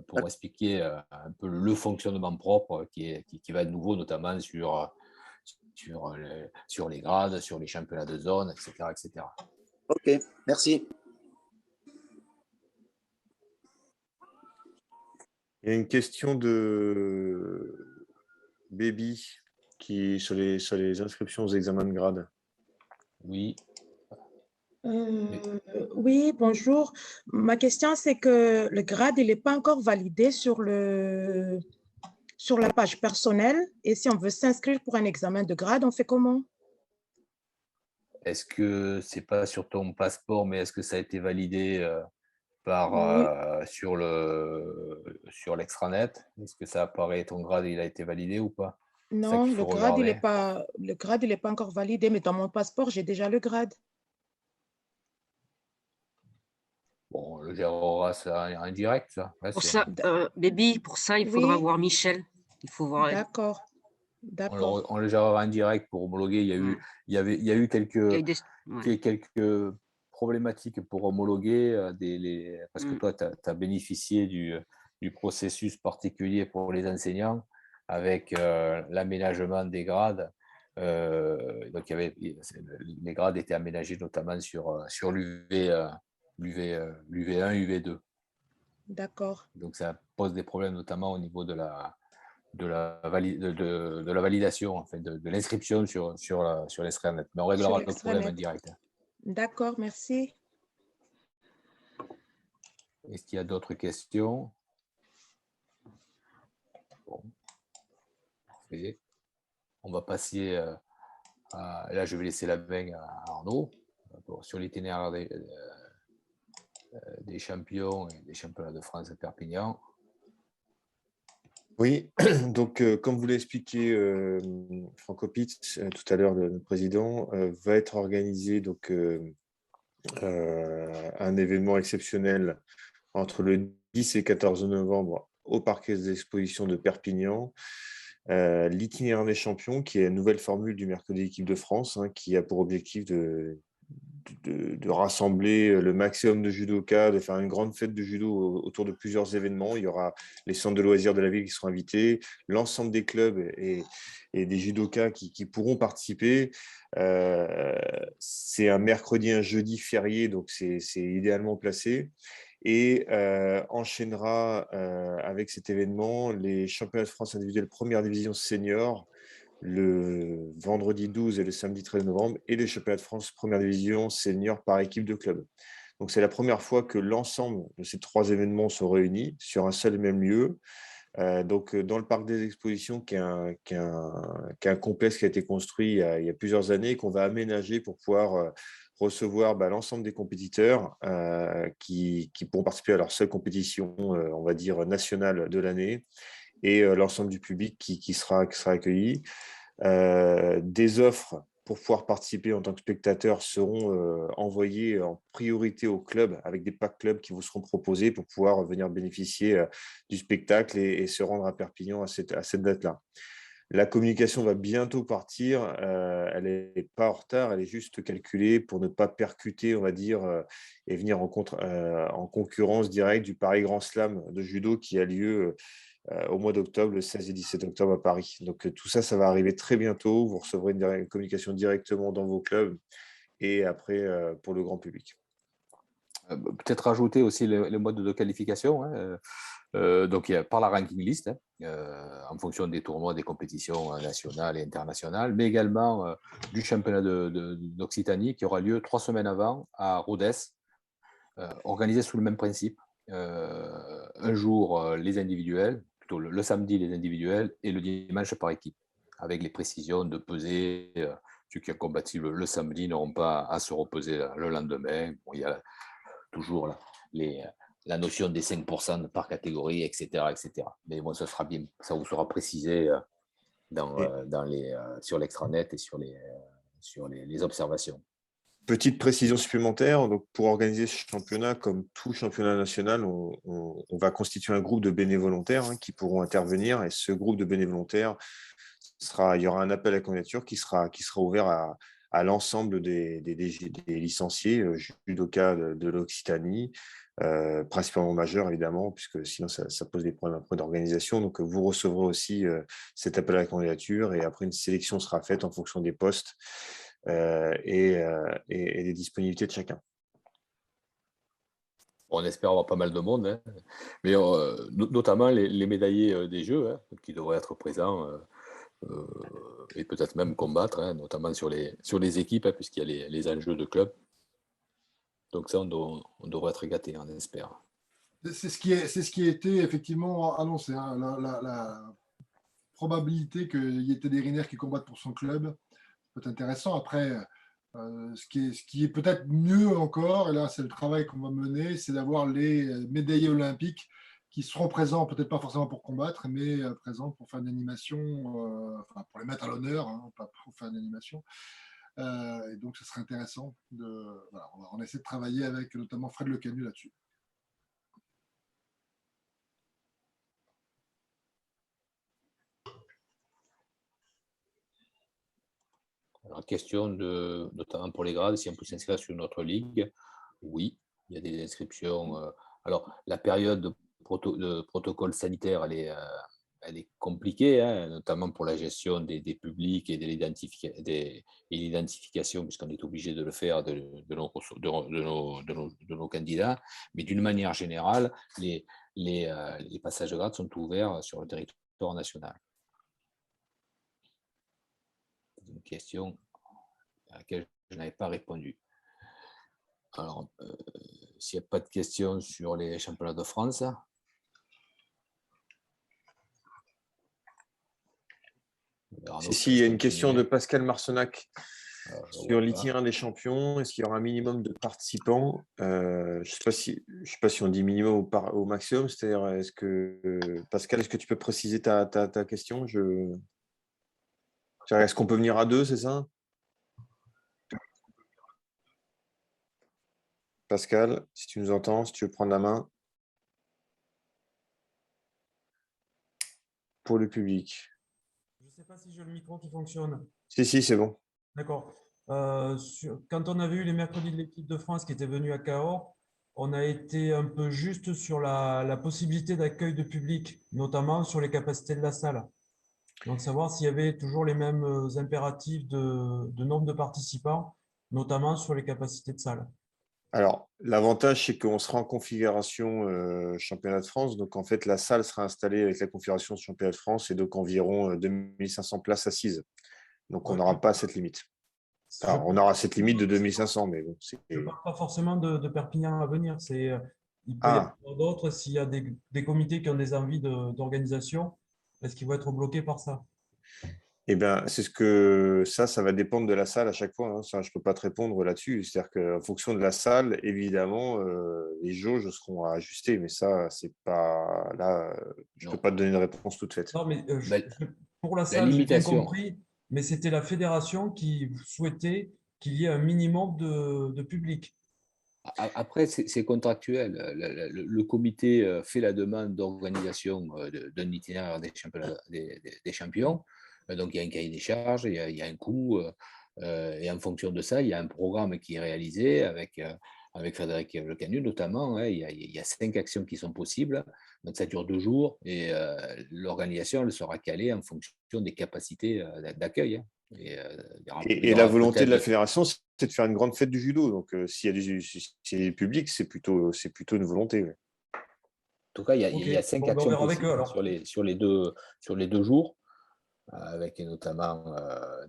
pour expliquer un peu le fonctionnement propre qui va être nouveau, notamment sur les grades, sur les championnats de zone, etc. etc. Ok, merci. Il y a une question de Baby sur les inscriptions aux examens de grade. Oui. Oui, bonjour. Ma question, c'est que le grade, il n'est pas encore validé sur la page personnelle. Et si on veut s'inscrire pour un examen de grade, on fait comment? Est-ce que ce n'est pas sur ton passeport, mais est-ce que ça a été validé sur l'extranet? Est-ce que ça apparaît, ton grade, il a été validé ou pas? Non, le grade, il n'est pas encore validé, mais dans mon passeport, j'ai déjà le grade. Bon, le gérera ça en direct, ça. Ouais, pour ça, Baby, pour ça, il faudra voir Michel. Il faut voir. D'accord. On le gérera en direct pour homologuer. Il y a eu quelques problématiques pour homologuer, parce que toi, tu as bénéficié du processus particulier pour les enseignants avec l'aménagement des grades. Donc, les grades étaient aménagés notamment sur l'UV1, UV2. D'accord. Donc, ça pose des problèmes notamment au niveau de la validation, en fait, de l'inscription sur l'extranet. Mais on réglera le problème en direct. D'accord, merci. Est-ce qu'il y a d'autres questions? Bon. Parfait. On va passer là, je vais laisser la main à Arnaud sur l'itinéraire des champions et des championnats de France à Perpignan. Oui, donc comme vous l'a expliqué Franco Pitts tout à l'heure, le président, va être organisé donc, un événement exceptionnel entre le 10 et 14 novembre au parc des expositions de Perpignan. L'itinéraire des champions, qui est une nouvelle formule du mercredi équipe de France, qui a pour objectif de rassembler le maximum de judokas, de faire une grande fête de judo autour de plusieurs événements. Il y aura les centres de loisirs de la ville qui seront invités, l'ensemble des clubs et des judokas qui pourront participer. C'est un mercredi, un jeudi férié, donc c'est idéalement placé. Et enchaînera avec cet événement les championnats de France individuels première division senior le vendredi 12 et le samedi 13 novembre et les championnats de France première division senior par équipe de club. Donc c'est la première fois que l'ensemble de ces trois événements sont réunis sur un seul et même lieu. Donc, dans le parc des expositions, qui est un complexe qui a été construit il y a plusieurs années, qu'on va aménager pour pouvoir recevoir l'ensemble des compétiteurs qui pourront participer à leur seule compétition, on va dire, nationale de l'année, et l'ensemble du public qui sera accueilli. Des offres pour pouvoir participer en tant que spectateur seront envoyées en priorité au club, avec des packs clubs qui vous seront proposés pour pouvoir venir bénéficier du spectacle et se rendre à Perpignan à cette date-là. La communication va bientôt partir, elle n'est pas en retard, elle est juste calculée pour ne pas percuter, on va dire, et venir en concurrence directe du Paris Grand Slam de judo qui a lieu au mois d'octobre, le 16 et 17 octobre à Paris. Donc tout ça, ça va arriver très bientôt. Vous recevrez une communication directement dans vos clubs et après pour le grand public. Peut-être rajouter aussi le mode de qualification. Donc, il y a par la ranking list, en fonction des tournois, des compétitions nationales et internationales, mais également du championnat d'Occitanie qui aura lieu 3 semaines avant à Rodez, organisé sous le même principe. Un jour les individuels, plutôt le samedi les individuels et le dimanche par équipe, avec les précisions de peser. Ceux qui ont combattu le samedi n'auront pas à se reposer le lendemain. Bon, il y a toujours la notion des 5% par catégorie, etc., etc. Mais bon, ça vous sera précisé sur l'extranet et sur les observations. Petite précision supplémentaire, donc pour organiser ce championnat, comme tout championnat national, on va constituer un groupe de bénévolontaires qui pourront intervenir, et ce groupe de bénévolontaires, il y aura un appel à candidature qui sera ouvert à l'ensemble des licenciés judoka de l'Occitanie, principalement majeurs évidemment, puisque sinon ça pose des problèmes après d'organisation. Donc vous recevrez aussi cet appel à la candidature, et après une sélection sera faite en fonction des postes et des disponibilités de chacun. On espère avoir pas mal de monde, mais notamment les médaillés des Jeux qui devraient être présents et peut-être même combattre, notamment sur les équipes, puisqu'il y a les enjeux de club. Donc ça, on devrait être gâtés, on espère. C'est ce qui a été effectivement annoncé, la probabilité qu'il y ait des Rinaires qui combattent pour son club peut être intéressant. Après, ce qui est peut-être mieux encore, et là c'est le travail qu'on va mener, c'est d'avoir les médaillés olympiques qui seront présents, peut-être pas forcément pour combattre, mais présents pour faire une animation, pour les mettre à l'honneur, pas pour faire une animation. Et donc ce serait intéressant. On essaie de travailler avec notamment Fred Lecanu là-dessus. Alors, question notamment pour les grades, si on peut s'inscrire sur notre ligue, oui, il y a des inscriptions. Alors, la période de protocole sanitaire, elle est compliquée, notamment pour la gestion des publics et de l'identification, puisqu'on est obligé de le faire de nos candidats. Mais d'une manière générale, les passages de grade sont ouverts sur le territoire national. Une question à laquelle je n'avais pas répondu. Alors, s'il n'y a pas de questions sur les championnats de France. Si, il y a une question de Pascal Marcenac sur l'itinéraire des champions. Est-ce qu'il y aura un minimum de participants? Je ne sais pas si on dit minimum au maximum. C'est-à-dire, Pascal, est-ce que tu peux préciser ta question? Est-ce qu'on peut venir à 2, c'est ça? Pascal, si tu nous entends, si tu veux prendre la main. Pour le public. Je ne sais pas si j'ai le micro qui fonctionne. Si, c'est bon. D'accord. Quand on avait eu les mercredis de l'équipe de France qui était venue à Cahors, on a été un peu juste sur la possibilité d'accueil de public, notamment sur les capacités de la salle. Donc, savoir s'il y avait toujours les mêmes impératifs de nombre de participants, notamment sur les capacités de salle. Alors, l'avantage, c'est qu'on sera en configuration championnat de France. Donc, en fait, la salle sera installée avec la configuration championnat de France et donc environ 2500 places assises. Donc, on n'aura pas cette limite. Alors, on aura cette limite de 2500, mais bon. Je ne parle pas forcément de Perpignan à venir. C'est il peut y avoir d'autres s'il y a des comités qui ont des envies d'organisation. Est-ce qu'ils vont être bloqués par ça? Eh bien, ça va dépendre de la salle à chaque fois, hein. Ça, je ne peux pas te répondre là-dessus. C'est-à-dire qu'en fonction de la salle, évidemment, les jauges seront à ajuster. Mais ça, c'est pas là, je ne peux pas te donner une réponse toute faite. Non, mais pour la la salle, j'ai bien limitation. compris, mais c'était la fédération qui souhaitait qu'il y ait un minimum de public. Après, c'est contractuel. Le comité fait la demande d'organisation d'un itinéraire des champions. Donc, il y a un cahier des charges, il y a un coût. Et en fonction de ça, il y a un programme qui est réalisé avec Frédéric Lecanu notamment. Hein. Il y a 5 actions qui sont possibles. Donc, ça dure 2 jours. Et l'organisation, elle sera calée en fonction des capacités d'accueil. Hein. Et la volonté de la fédération, c'est de faire une grande fête du judo. Donc, s'il y a du public, c'est plutôt une volonté. Ouais. En tout cas, il y a 5 actions possibles sur les 2 jours, avec notamment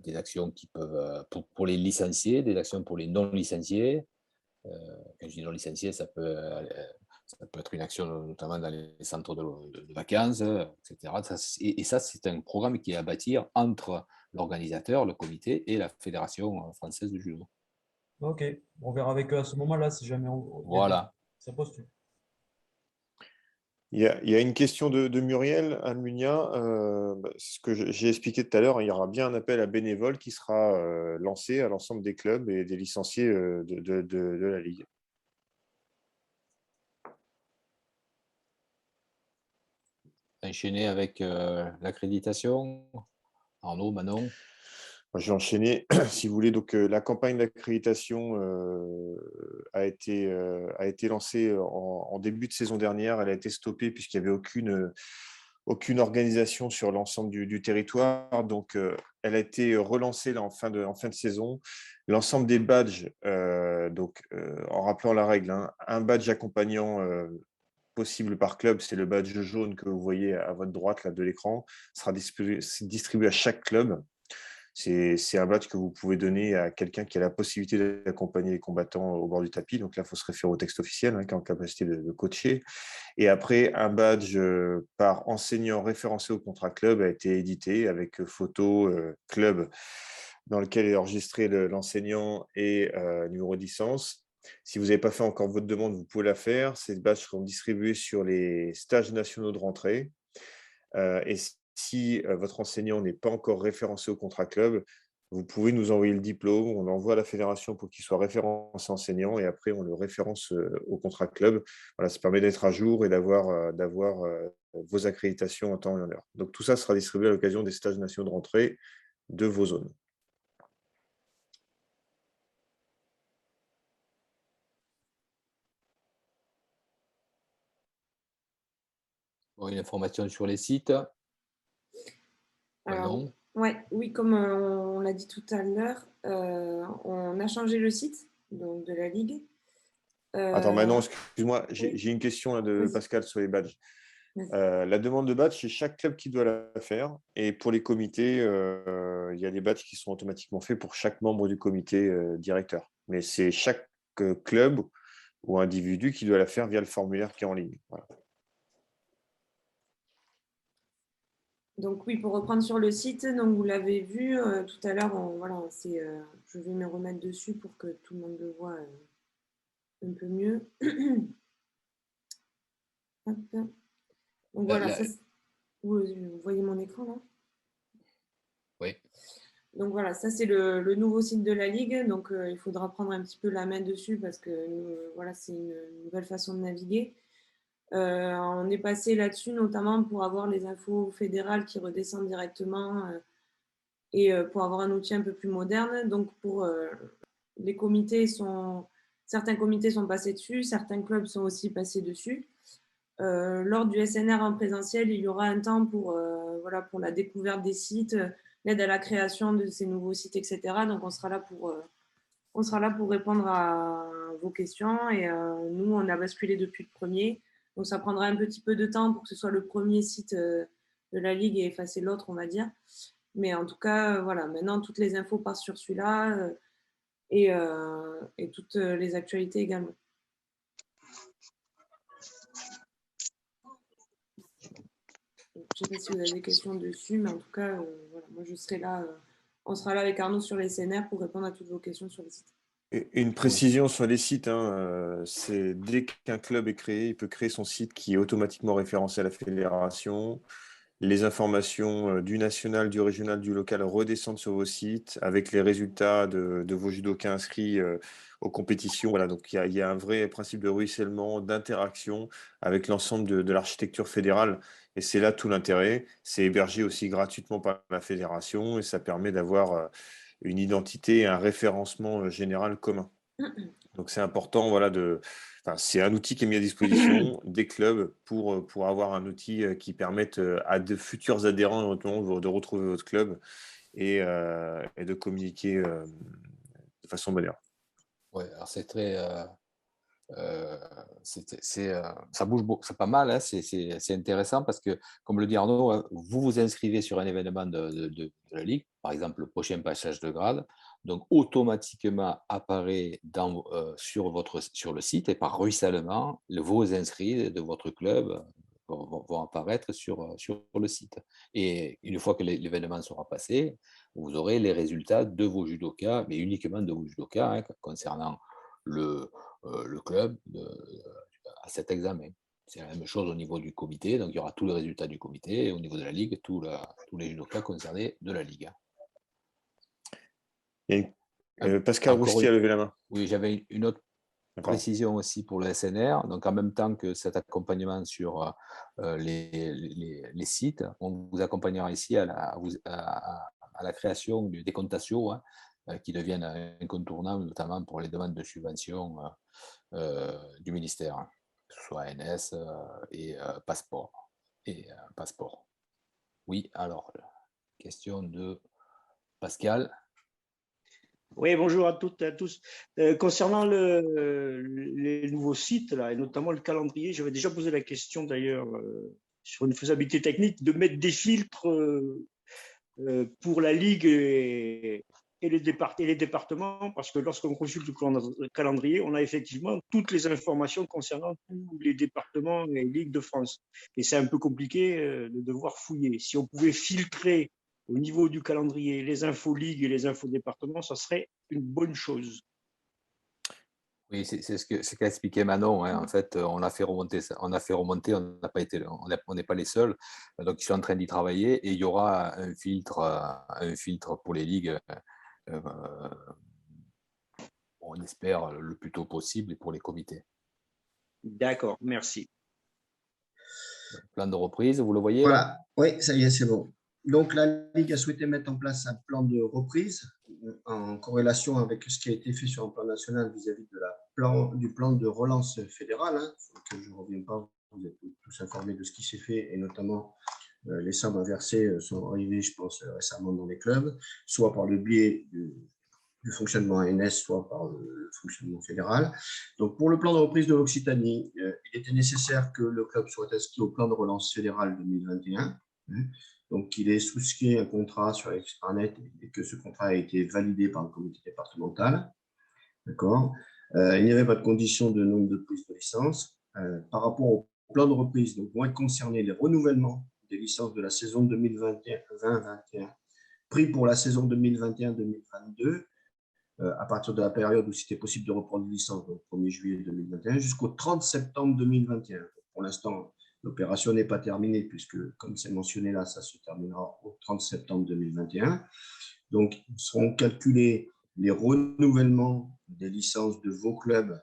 des actions qui peuvent, pour les licenciés, des actions pour les non-licenciés. Quand je dis non-licenciés, ça peut être une action notamment dans les centres de vacances, etc. Et ça, c'est un programme qui est à bâtir entre l'organisateur, le comité et la Fédération française de judo. Ok, on verra avec eux à ce moment-là si jamais voilà. Ça postule. Il y a une question de Muriel Almunia. Ce que j'ai expliqué tout à l'heure, il y aura bien un appel à bénévoles qui sera lancé à l'ensemble des clubs et des licenciés de la Ligue. Enchaîner avec l'accréditation. Arnaud, Manon. Je vais enchaîner, si vous voulez. Donc, la campagne d'accréditation a été lancée en début de saison dernière. Elle a été stoppée puisqu'il n'y avait aucune organisation sur l'ensemble du territoire. Donc, elle a été relancée là, en fin de saison. L'ensemble des badges, en rappelant la règle, hein, un badge accompagnant possible par club, c'est le badge jaune que vous voyez à votre droite là, de l'écran, sera distribué à chaque club. C'est un badge que vous pouvez donner à quelqu'un qui a la possibilité d'accompagner les combattants au bord du tapis. Donc là, il faut se référer au texte officiel, hein, qui est en capacité de coacher. Et après, un badge par enseignant référencé au contrat club a été édité avec photo club dans lequel est enregistré l'enseignant et numéro de licence. Si vous n'avez pas fait encore votre demande, vous pouvez la faire. Ces badges seront distribués sur les stages nationaux de rentrée. Et si votre enseignant n'est pas encore référencé au contrat club, vous pouvez nous envoyer le diplôme, on l'envoie à la fédération pour qu'il soit référencé enseignant et après on le référence au contrat club. Voilà, ça permet d'être à jour et d'avoir vos accréditations en temps et en heure. Donc tout ça sera distribué à l'occasion des stages nationaux de rentrée de vos zones. Une information sur les sites. Alors, oui, comme on l'a dit tout à l'heure, on a changé le site donc, de la Ligue. Attends, Manon, excuse-moi, j'ai une question là, de Pascal sur les badges. La demande de badge, c'est chaque club qui doit la faire. Et pour les comités, il y a des badges qui sont automatiquement faits pour chaque membre du comité directeur. Mais c'est chaque club ou individu qui doit la faire via le formulaire qui est en ligne. Voilà. Donc oui, pour reprendre sur le site, donc vous l'avez vu tout à l'heure, je vais me remettre dessus pour que tout le monde le voit un peu mieux. Hop. Donc voilà, vous voyez mon écran là? Oui. Donc voilà, ça c'est le nouveau site de la Ligue, donc il faudra prendre un petit peu la main dessus parce que voilà, c'est une nouvelle façon de naviguer. On est passé là-dessus notamment pour avoir les infos fédérales qui redescendent directement et pour avoir un outil un peu plus moderne. Donc pour les comités, certains comités sont passés dessus, certains clubs sont aussi passés dessus. Lors du SNR en présentiel, il y aura un temps pour la découverte des sites, l'aide à la création de ces nouveaux sites, etc. Donc on sera là pour répondre à vos questions et nous, on a basculé depuis le premier. Donc, ça prendra un petit peu de temps pour que ce soit le premier site de la Ligue et effacer l'autre, on va dire. Mais en tout cas, voilà, maintenant, toutes les infos passent sur celui-là et toutes les actualités également. je ne sais pas si vous avez des questions dessus, mais en tout cas, voilà, moi je serai là, on sera là avec Arnaud sur les CNR pour répondre à toutes vos questions sur le site. Et une précision sur les sites, hein, c'est dès qu'un club est créé, il peut créer son site qui est automatiquement référencé à la fédération. Les informations du national, du régional, du local redescendent sur vos sites avec les résultats de vos judokas inscrits aux compétitions. Voilà, donc il y a un vrai principe de ruissellement, d'interaction avec l'ensemble de l'architecture fédérale. Et c'est là tout l'intérêt. C'est hébergé aussi gratuitement par la fédération et ça permet d'avoir une identité et un référencement général commun. Donc c'est important, voilà, c'est un outil qui est mis à disposition des clubs pour avoir un outil qui permette à de futurs adhérents éventuellement de retrouver votre club et de communiquer de façon moderne. Oui, alors c'est très. Ça bouge beaucoup, c'est pas mal, hein, c'est intéressant parce que, comme le dit Arnaud, hein, vous vous inscrivez sur un événement de la Ligue, par exemple le prochain passage de grade, donc automatiquement apparaît sur le site et par ruissellement, vos inscrits de votre club vont apparaître sur le site. Et une fois que l'événement sera passé, vous aurez les résultats de vos judokas, mais uniquement de vos judokas, hein, concernant le club à cet examen. C'est la même chose au niveau du comité, donc il y aura tous les résultats du comité, et au niveau de la Ligue, tous les judokas concernés de la Ligue. Et Pascal Rousti a levé la main. Oui, j'avais une autre précision aussi pour le SNR. Donc, en même temps que cet accompagnement sur les sites, on vous accompagnera ici à la création des comptes sociaux, hein, qui deviennent incontournables, notamment pour les demandes de subventions du ministère, hein, que ce soit ANS et passeport. Oui, alors, question de Pascal. Oui, bonjour à toutes et à tous. Concernant les nouveaux sites, là, et notamment le calendrier, j'avais déjà posé la question d'ailleurs sur une faisabilité technique de mettre des filtres pour la Ligue et les départements, parce que lorsqu'on consulte le calendrier, on a effectivement toutes les informations concernant tous les départements et Ligues de France. Et c'est un peu compliqué de devoir fouiller. Si on pouvait filtrer au niveau du calendrier les infos Ligue et les infos départements, ça serait une bonne chose. Oui, c'est ce qu'a expliqué Manon, hein. En fait, on a fait remonter, on n'est pas les seuls. Donc, ils sont en train d'y travailler et il y aura un filtre pour les ligues. On espère le plus tôt possible et pour les comités. D'accord, merci. Plan de reprise, vous le voyez? Voilà, oui, ça y est, c'est bon. Donc, la Ligue a souhaité mettre en place un plan de reprise en corrélation avec ce qui a été fait sur un plan national vis-à-vis du plan de relance fédéral, hein, sur lequel je ne reviens pas. Vous êtes tous informés de ce qui s'est fait et notamment les sommes à verser sont arrivées, je pense, récemment dans les clubs, soit par le biais du fonctionnement ANS, soit par le fonctionnement fédéral. Donc, pour le plan de reprise de l'Occitanie, il était nécessaire que le club soit inscrit au plan de relance fédéral 2021. Donc, qu'il ait souscrit un contrat sur Extranet et que ce contrat a été validé par le comité départemental. D'accord. Il n'y avait pas de condition de nombre de prises de licence. Par rapport au plan de reprise, donc vont être concernés les renouvellements des licences de la saison 2021 pris pour la saison 2021-2022 à partir de la période où c'était possible de reprendre une licence, donc 1er juillet 2021 jusqu'au 30 septembre 2021. Pour l'instant, l'opération n'est pas terminée puisque, comme c'est mentionné là, ça se terminera au 30 septembre 2021. Donc, seront calculés les renouvellements des licences de vos clubs,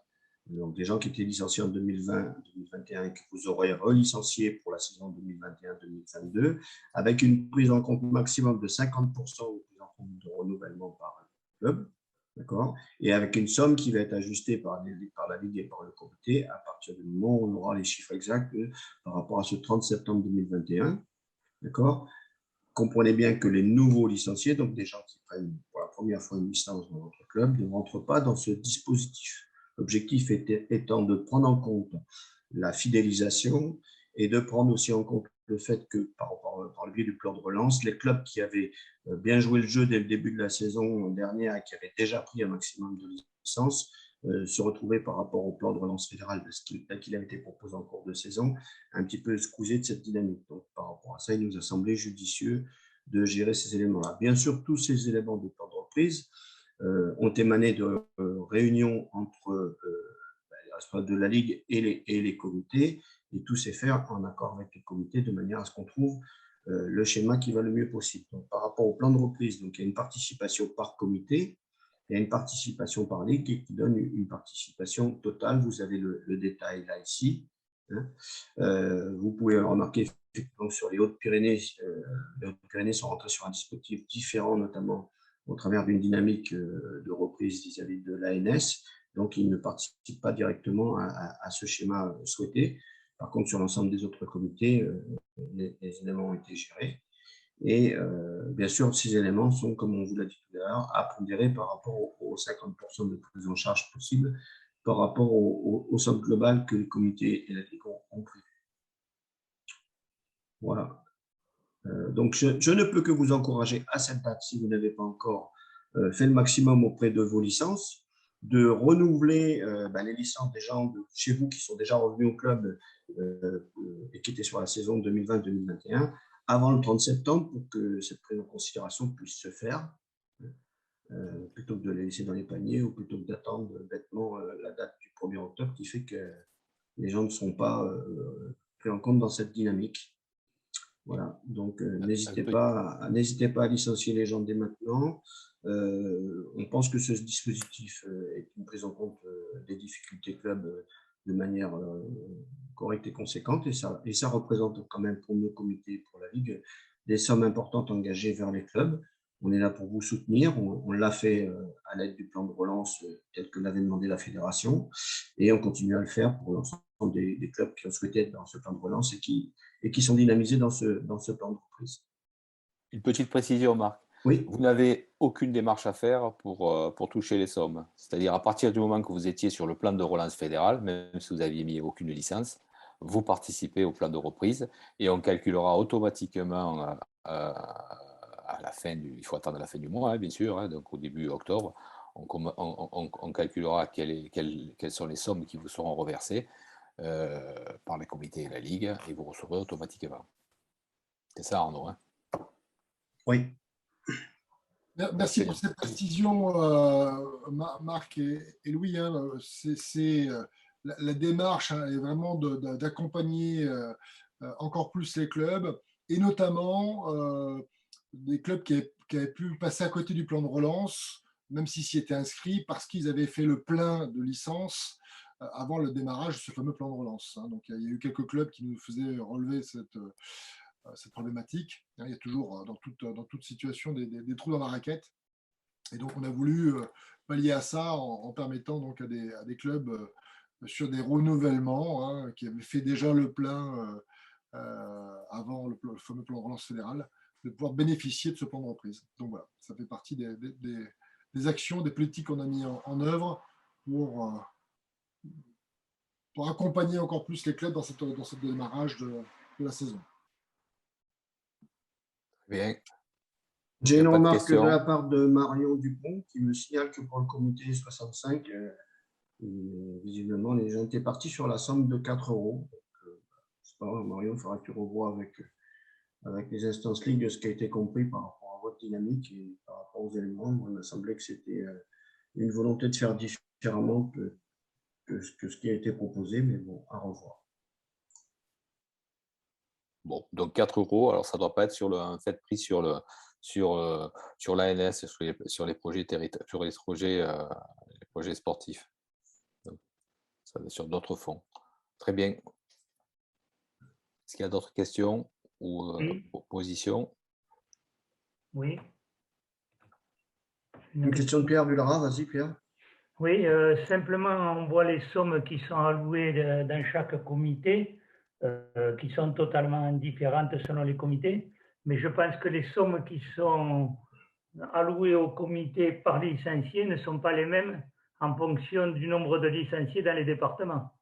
donc des gens qui étaient licenciés en 2020-2021 et que vous aurez relicenciés pour la saison 2021-2022, avec une prise en compte maximum de 50% de prise en compte de renouvellement par club. D'accord. Et avec une somme qui va être ajustée par la Ligue et par le comité à partir du moment où on aura les chiffres exacts par rapport à ce 30 septembre 2021. D'accord. Comprenez bien que les nouveaux licenciés, donc des gens qui prennent pour la première fois une licence dans votre club, ne rentrent pas dans ce dispositif. L'objectif étant de prendre en compte la fidélisation et de prendre aussi en compte le fait que, par le biais du plan de relance, les clubs qui avaient bien joué le jeu dès le début de la saison dernière et qui avaient déjà pris un maximum de licences se retrouvaient par rapport au plan de relance fédéral, parce qu'il a été proposé en cours de saison, un petit peu squeezé de cette dynamique. Donc, par rapport rapport à ça, il nous a semblé judicieux de gérer ces éléments-là. Bien sûr, tous ces éléments de plan de reprise ont émané de réunions entre les responsables de la Ligue et les comités, et tout s'est fait en accord avec les comités de manière à ce qu'on trouve le schéma qui va le mieux possible. Donc, par rapport au plan de reprise, donc, il y a une participation par comité, il y a une participation par ligue qui donne une participation totale. Vous avez le détail là ici. Hein. Vous pouvez remarquer sur les Hautes-Pyrénées, les Hautes-Pyrénées sont rentrées sur un dispositif différent, notamment au travers d'une dynamique de reprise vis-à-vis de l'ANS. Donc, ils ne participent pas directement à ce schéma souhaité. Par contre, sur l'ensemble des autres comités, les éléments ont été gérés. Et bien sûr, ces éléments sont, comme on vous l'a dit tout à l'heure, à pondérer par rapport aux 50% de prise en charge possible, par rapport aux sommes globales que les comités et la Ligue ont prévues. Voilà. Donc, je ne peux que vous encourager à cette date, si vous n'avez pas encore fait le maximum auprès de vos licences, de renouveler les licences des gens de chez vous qui sont déjà revenus au club et qui étaient sur la saison 2020-2021 avant le 30 septembre pour que cette prise en considération puisse se faire, plutôt que de les laisser dans les paniers ou plutôt que d'attendre bêtement la date du 1er octobre qui fait que les gens ne sont pas pris en compte dans cette dynamique. Voilà, donc n'hésitez pas à licencier les gens dès maintenant. On pense que ce dispositif est une prise en compte des difficultés club de manière correcte et conséquente, et ça représente quand même pour nos comités, pour la Ligue, des sommes importantes engagées vers les clubs. On est là pour vous soutenir, on l'a fait à l'aide du plan de relance tel que l'avait demandé la fédération, et on continue à le faire pour l'ensemble des clubs qui ont souhaité être dans ce plan de relance et qui sont dynamisés dans ce plan de reprise. Une petite précision, Marc. Oui. Vous n'avez aucune démarche à faire pour toucher les sommes. C'est-à-dire, à partir du moment que vous étiez sur le plan de relance fédéral, même si vous n'aviez mis aucune licence, vous participez au plan de reprise et on calculera automatiquement à la fin il faut attendre la fin du mois, hein, bien sûr, hein, donc au début octobre, on calculera quelles sont les sommes qui vous seront reversées par les comités et la Ligue et vous recevrez automatiquement. C'est ça, Arnaud, hein? Oui. Merci pour cette précision, Marc et Louis. Hein, la démarche est vraiment d'accompagner encore plus les clubs, et notamment des clubs qui avaient pu passer à côté du plan de relance, même s'ils s'y étaient inscrits, parce qu'ils avaient fait le plein de licences avant le démarrage de ce fameux plan de relance. Hein. Donc, il y a eu quelques clubs qui nous faisaient relever cette problématique. Il y a toujours dans toute situation des trous dans la raquette. Et donc, on a voulu pallier à ça en permettant donc à des clubs sur des renouvellements, hein, qui avaient fait déjà le plein avant le fameux plan de relance fédéral, de pouvoir bénéficier de ce plan de reprise. Donc voilà, ça fait partie des actions, des politiques qu'on a mis en œuvre pour accompagner encore plus les clubs dans ce démarrage de la saison. Bien. J'ai une remarque de la part de Marion Dupont qui me signale que pour le comité 65, visiblement, les gens étaient partis sur la somme de 4 €. C'est pas grave, Marion, il faudra que tu revoies avec les instances Ligue de ce qui a été compris par rapport à votre dynamique et par rapport aux éléments. Moi, il m'a semblé que c'était une volonté de faire différemment que ce qui a été proposé, mais bon, à revoir. Bon, donc 4 €, alors ça ne doit pas être en fait pris sur l'ANS, sur les projets les projets sportifs. Donc, ça va être sur d'autres fonds. Très bien. Est-ce qu'il y a d'autres questions ou propositions? Oui. Une question de Pierre Bullara, vas-y Pierre. Oui, simplement on voit les sommes qui sont allouées dans chaque comité, qui sont totalement différentes selon les comités, mais je pense que les sommes qui sont allouées au comité par licencié ne sont pas les mêmes en fonction du nombre de licenciés dans les départements.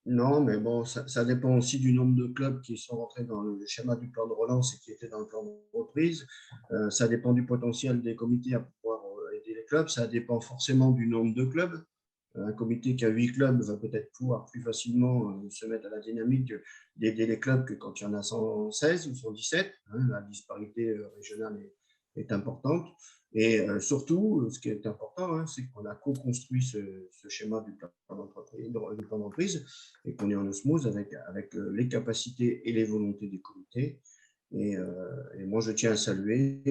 Non, mais bon, ça dépend aussi du nombre de clubs qui sont rentrés dans le schéma du plan de relance et qui étaient dans le plan de reprise. Ça dépend du potentiel des comités à pouvoir aider les clubs. Ça dépend forcément du nombre de clubs. Un comité qui a 8 clubs va peut-être pouvoir plus facilement se mettre à la dynamique d'aider les clubs que quand il y en a 116 ou 117. La disparité régionale est importante. Et surtout, ce qui est important, c'est qu'on a co-construit ce schéma du plan d'entreprise et qu'on est en osmose avec les capacités et les volontés des comités. Et moi, je tiens à saluer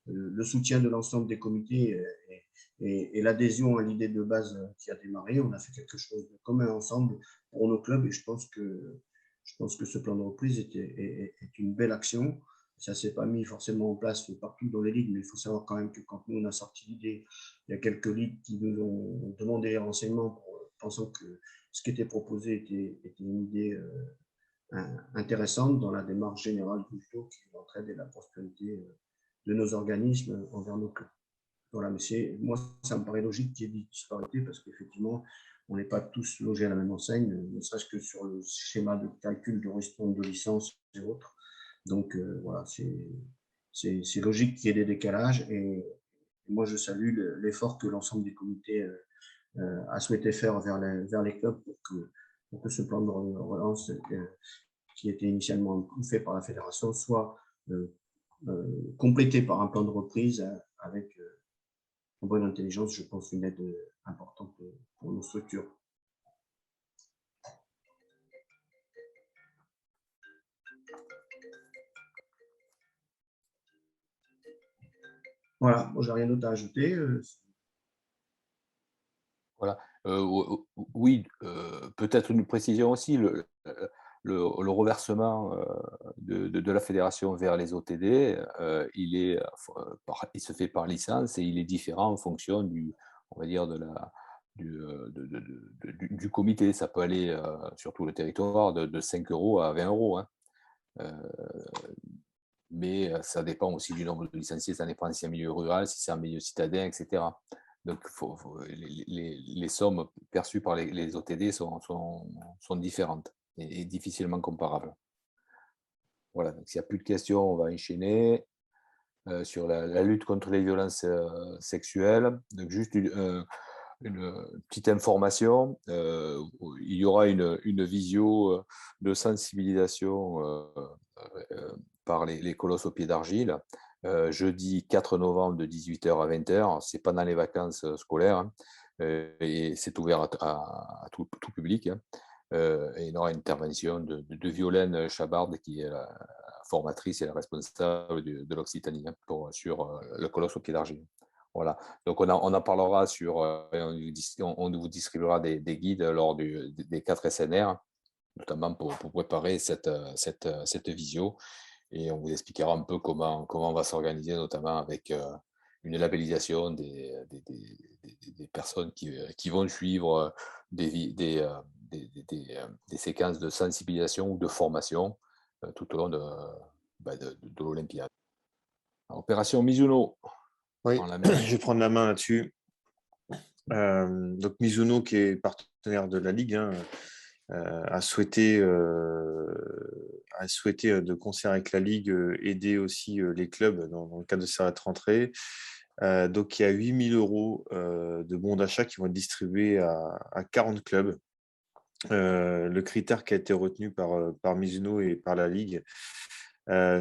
le soutien de l'ensemble des comités et l'adhésion à l'idée de base qui a démarré. On a fait quelque chose de commun ensemble pour nos clubs et je pense que ce plan de reprise est une belle action. Ça ne s'est pas mis forcément en place partout dans les ligues, mais il faut savoir quand même que quand nous, on a sorti l'idée, il y a quelques ligues qui nous ont demandé des renseignements pensant que ce qui était proposé était une idée intéressante dans la démarche générale du jeu qui entraîne la prospérité de nos organismes envers nos clubs. Voilà, mais moi, ça me paraît logique qu'il y ait des disparités parce qu'effectivement, on n'est pas tous logés à la même enseigne, ne serait-ce que sur le schéma de calcul de ristourne de licence et autres. Donc, voilà, c'est logique qu'il y ait des décalages et moi, je salue l'effort que l'ensemble des comités a souhaité faire vers les clubs pour que ce plan de relance qui était initialement fait par la fédération soit complété par un plan de reprise avec en bonne intelligence, je pense, une aide importante pour nos structures. Voilà, bon, j'ai rien d'autre à ajouter. Voilà. Oui, peut-être une précision aussi, le reversement de la fédération vers les OTD, il se fait par licence et il est différent en fonction on va dire, du comité. Ça peut aller sur tout le territoire de 5 € à 20 €. Mais ça dépend aussi du nombre de licenciés, ça dépend si c'est un milieu rural, si c'est un milieu citadin, etc. Donc, les sommes perçues par les OTD sont différentes et difficilement comparables. Voilà, donc s'il n'y a plus de questions, on va enchaîner sur la lutte contre les violences sexuelles. Donc, juste une petite information, il y aura une visio de sensibilisation par les colosses au pied d'argile, jeudi 4 novembre de 18h à 20h, c'est pendant les vacances scolaires, et c'est ouvert à tout public. Et il y aura une intervention de Violaine Chabard, qui est la formatrice et la responsable de l'Occitanie sur le colosse au pied d'argile. Voilà. Donc on en parlera on vous distribuera des guides lors des 4 SNR, notamment pour préparer cette visio. Et on vous expliquera un peu comment on va s'organiser, notamment avec une labellisation des personnes qui vont suivre des séquences de sensibilisation ou de formation tout au long de l'Olympiade. Opération Mizuno. Oui, je vais prendre la main là-dessus. Donc Mizuno, qui est partenaire de la Ligue, a souhaité, de concert avec la Ligue, aider aussi les clubs dans le cadre de cette rentrée. Donc, il y a 8 000 € de bons d'achat qui vont être distribués à 40 clubs. Le critère qui a été retenu par Mizuno et par la Ligue,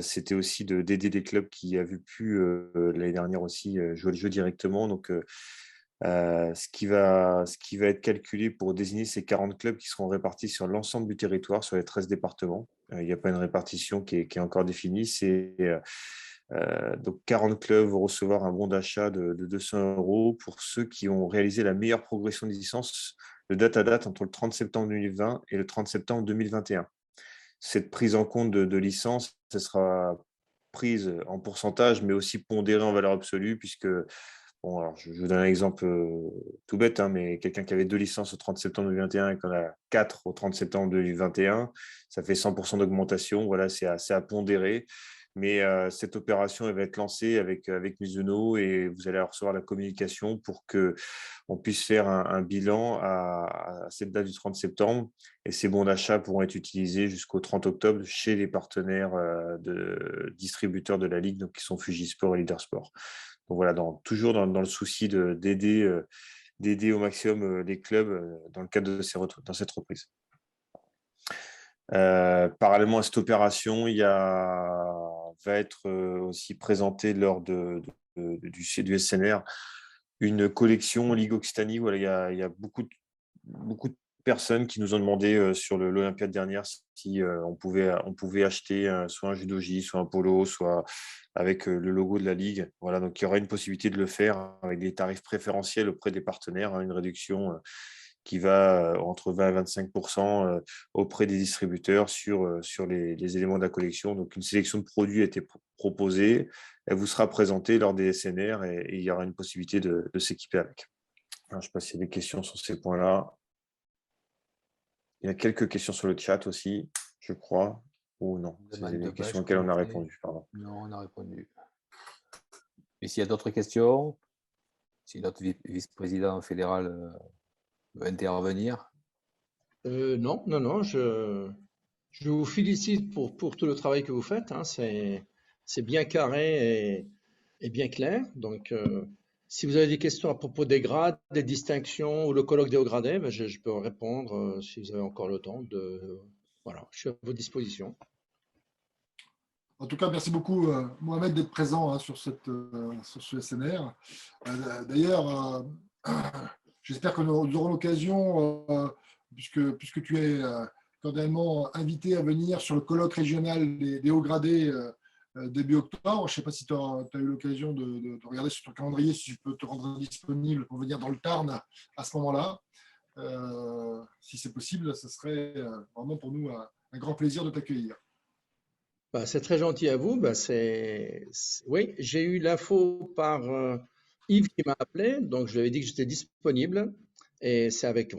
c'était aussi d'aider des clubs qui avaient pu l'année dernière aussi jouer le jeu directement. Donc, ce qui va être calculé pour désigner ces 40 clubs qui seront répartis sur l'ensemble du territoire, sur les 13 départements. Il n'y a pas une répartition qui est encore définie. Donc 40 clubs vont recevoir un bon d'achat de 200 € pour ceux qui ont réalisé la meilleure progression de licence de date à date entre le 30 septembre 2020 et le 30 septembre 2021. Cette prise en compte de licence, ce sera prise en pourcentage, mais aussi pondérée en valeur absolue, puisque bon, alors je vous donne un exemple tout bête, mais quelqu'un qui avait 2 licences au 30 septembre 2021 et qu'on a 4 au 30 septembre 2021, ça fait 100% d'augmentation. Voilà, c'est assez à pondérer. Mais cette opération elle va être lancée avec Mizuno et vous allez recevoir la communication pour qu'on puisse faire un bilan à cette date du 30 septembre. Et ces bons d'achat pourront être utilisés jusqu'au 30 octobre chez les partenaires de distributeurs de la Ligue, donc qui sont Fujisport et Leadersport. Donc voilà, toujours dans le souci d'aider d'aider au maximum les clubs dans le cadre de dans cette reprise. Parallèlement à cette opération, va être aussi présenté lors du SNR une collection Ligue Occitanie. Voilà, il y a beaucoup de personnes qui nous ont demandé sur l'Olympiade dernière si on pouvait acheter soit un judogi, soit un polo, soit avec le logo de la Ligue. Voilà, donc il y aura une possibilité de le faire avec des tarifs préférentiels auprès des partenaires, une réduction qui va entre 20 et 25% auprès des distributeurs sur les éléments de la collection. Donc, une sélection de produits a été proposée. Elle vous sera présentée lors des SNR et il y aura une possibilité de s'équiper avec. Alors, je ne sais pas s'il y a des questions sur ces points-là. Il y a quelques questions sur le chat aussi, je crois. Ou non, c'est des questions auxquelles on a répondu. Pardon. Non, on a répondu. Et s'il y a d'autres questions, si notre vice-président fédéral veut intervenir. Non, je vous félicite pour tout le travail que vous faites. Hein. C'est bien carré et bien clair. Donc, si vous avez des questions à propos des grades, des distinctions ou le colloque des hauts gradés, ben je peux répondre si vous avez encore le temps. Voilà, je suis à votre disposition. En tout cas, merci beaucoup, Mohamed, d'être présent hein, sur ce SNR. D'ailleurs, j'espère que nous aurons l'occasion, puisque tu es cordialement invité à venir sur le colloque régional des hauts gradés début octobre. Je ne sais pas si tu as eu l'occasion de regarder sur ton calendrier si je peux te rendre disponible pour venir dans le Tarn à ce moment-là. Si c'est possible, ce serait vraiment pour nous un grand plaisir de t'accueillir. Bah, c'est très gentil à vous. Bah, oui, j'ai eu l'info par Yves qui m'a appelé, donc je lui avais dit que j'étais disponible et c'est avec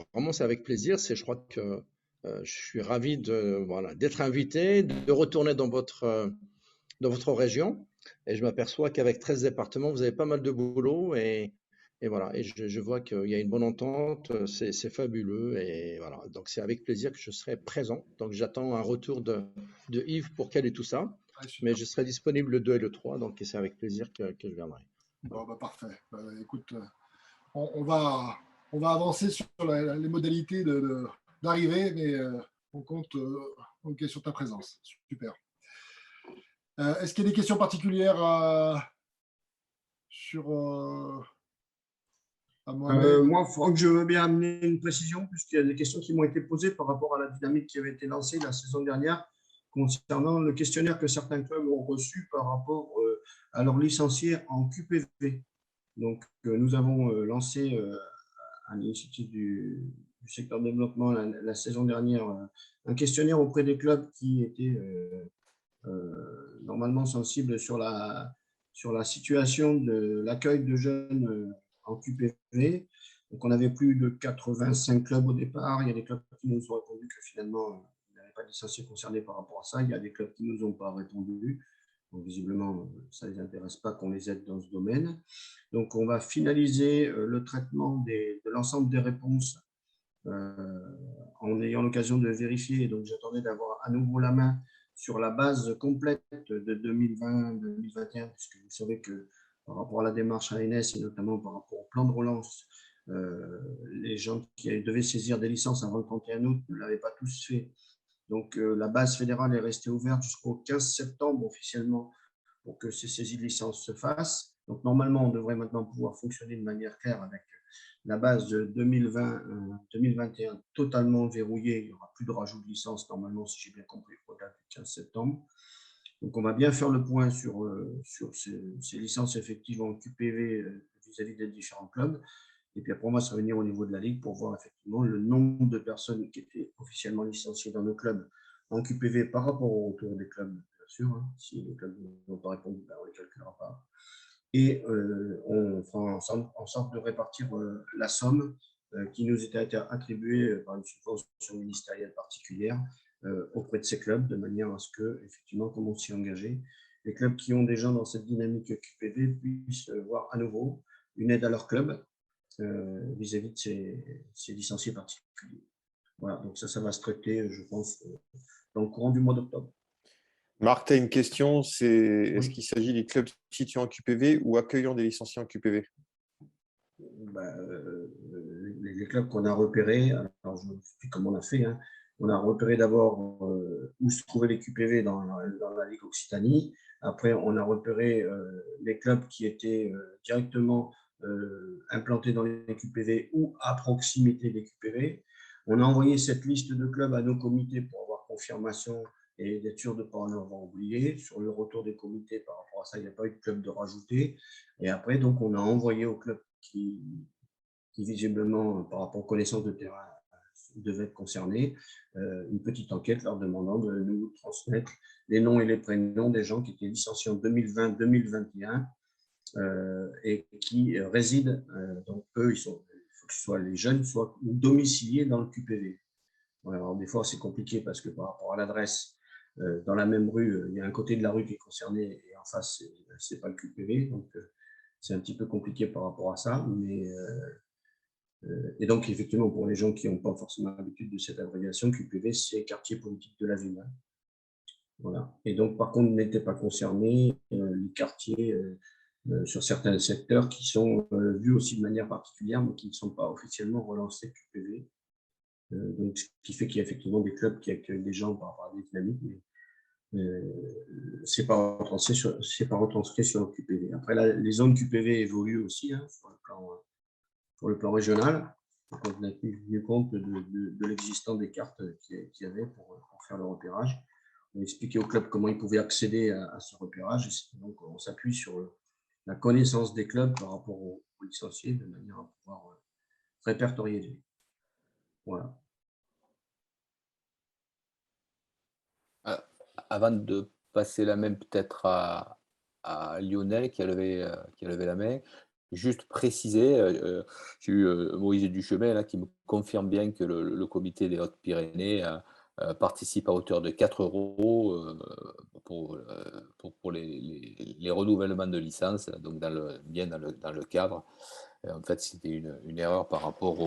plaisir. Je crois que je suis ravi d'être invité, de retourner dans votre région et je m'aperçois qu'avec 13 départements, vous avez pas mal de boulot et voilà. Et je vois qu'il y a une bonne entente, c'est fabuleux et voilà. Donc c'est avec plaisir que je serai présent. Donc j'attends un retour de Yves pour caler tout ça. Mais je serai disponible le 2 et le 3, donc c'est avec plaisir que je viendrai. Bon, bah, parfait. Écoute, on va avancer sur les modalités d'arrivée, mais on compte sur ta présence. Super. Est-ce qu'il y a des questions particulières sur moi, Franck, je veux bien amener une précision, puisqu'il y a des questions qui m'ont été posées par rapport à la dynamique qui avait été lancée la saison dernière concernant le questionnaire que certains clubs ont reçu par rapport à leurs licenciés en QPV. Donc, nous avons lancé à l'initiative du secteur développement la saison dernière un questionnaire auprès des clubs qui étaient normalement sensibles sur la situation de l'accueil de jeunes en QPV. Donc, on avait plus de 85 clubs au départ. Il y a des clubs qui nous ont répondu que finalement, il n'y avait pas de licenciés concernés par rapport à ça. Il y a des clubs qui ne nous ont pas répondu. Donc, visiblement, ça ne les intéresse pas qu'on les aide dans ce domaine. Donc, on va finaliser le traitement de l'ensemble des réponses en ayant l'occasion de vérifier. Donc, j'attendais d'avoir à nouveau la main sur la base complète de 2020-2021, puisque vous savez que par rapport à la démarche ANS et notamment par rapport au plan de relance, les gens qui devaient saisir des licences avant le 31 août ne l'avaient pas tous fait. Donc, la base fédérale est restée ouverte jusqu'au 15 septembre officiellement pour que ces saisies de licences se fassent. Donc, normalement, on devrait maintenant pouvoir fonctionner de manière claire avec la base de 2020-2021 totalement verrouillée. Il n'y aura plus de rajout de licences normalement, si j'ai bien compris, au-delà du 15 septembre. Donc, on va bien faire le point sur ces licences effectivement en QPV vis-à-vis des différents clubs. Et puis après, on va se réunir au niveau de la Ligue pour voir effectivement le nombre de personnes qui étaient officiellement licenciées dans nos clubs en QPV par rapport au retour des clubs, bien sûr. Hein. Si les clubs n'ont pas répondu, ben on ne les calculera pas. Et on fera en sorte de répartir la somme qui nous était attribuée par une subvention ministérielle particulière auprès de ces clubs, de manière à ce que, effectivement, comme on s'y est engagé, les clubs qui ont des gens dans cette dynamique QPV puissent voir à nouveau une aide à leur club vis-à-vis de ces licenciés particuliers. Voilà, donc ça va se traiter, je pense, dans le courant du mois d'octobre. Marc, tu as une question, est-ce qu'il s'agit des clubs situés en QPV ou accueillant des licenciés en QPV? les clubs qu'on a repérés. Alors, je vous explique comment on a fait. Hein. On a repéré d'abord où se trouvaient les QPV dans la Ligue Occitanie. Après, on a repéré les clubs qui étaient directement implantés dans les QPV ou à proximité des QPV. On a envoyé cette liste de clubs à nos comités pour avoir confirmation et d'être sûr de ne pas en avoir oublié. Sur le retour des comités par rapport à ça, il n'y a pas eu de club de rajouter. Et après, donc, on a envoyé aux clubs qui visiblement, par rapport aux connaissances de terrain, devaient être concernés, une petite enquête leur demandant de nous transmettre les noms et les prénoms des gens qui étaient licenciés en 2020-2021 et qui résident, donc eux, il faut que ce soit les jeunes, soit domiciliés dans le QPV. Alors, des fois, c'est compliqué parce que par rapport à l'adresse, dans la même rue, il y a un côté de la rue qui est concerné et en face, ce n'est pas le QPV. Donc, c'est un petit peu compliqué par rapport à ça. Et donc, effectivement, pour les gens qui n'ont pas forcément l'habitude de cette abréviation, QPV, c'est quartier politique de la ville. Voilà. Et donc, par contre, n'étaient pas concernés les quartiers sur certains secteurs qui sont vus aussi de manière particulière, mais qui ne sont pas officiellement relancés QPV. Donc, ce qui fait qu'il y a effectivement des clubs qui accueillent des gens par rapport à des dynamiques, mais ce n'est pas retranscrit sur le QPV. Après, là, les zones QPV évoluent aussi hein, sur le plan régional. Donc, on a tenu compte de l'existence des cartes qu'il y avait pour faire le repérage. On a expliqué aux clubs comment ils pouvaient accéder à ce repérage. Donc, on s'appuie sur la connaissance des clubs par rapport aux licenciés de manière à pouvoir répertorier. Voilà. Avant de passer la main peut-être à Lionel qui a levé la main, juste préciser, j'ai eu Moïse Duchemin là, qui me confirme bien que le comité des Hautes-Pyrénées participe à hauteur de 4 € pour les renouvellements de licence, donc bien dans le cadre. En fait, c'était une erreur par rapport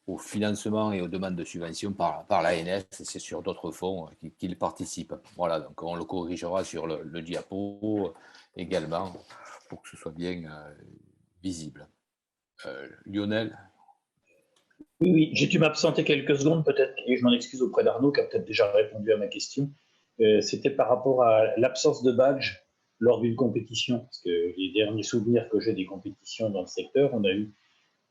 au financement et aux demandes de subvention par l'ANS, c'est sur d'autres fonds qu'ils participent. Voilà, donc on le corrigera sur le diapo également pour que ce soit bien visible. Lionel? Oui, j'ai dû m'absenter quelques secondes peut-être, et je m'en excuse auprès d'Arnaud qui a peut-être déjà répondu à ma question. C'était par rapport à l'absence de badge lors d'une compétition, parce que les derniers souvenirs que j'ai des compétitions dans le secteur, on a eu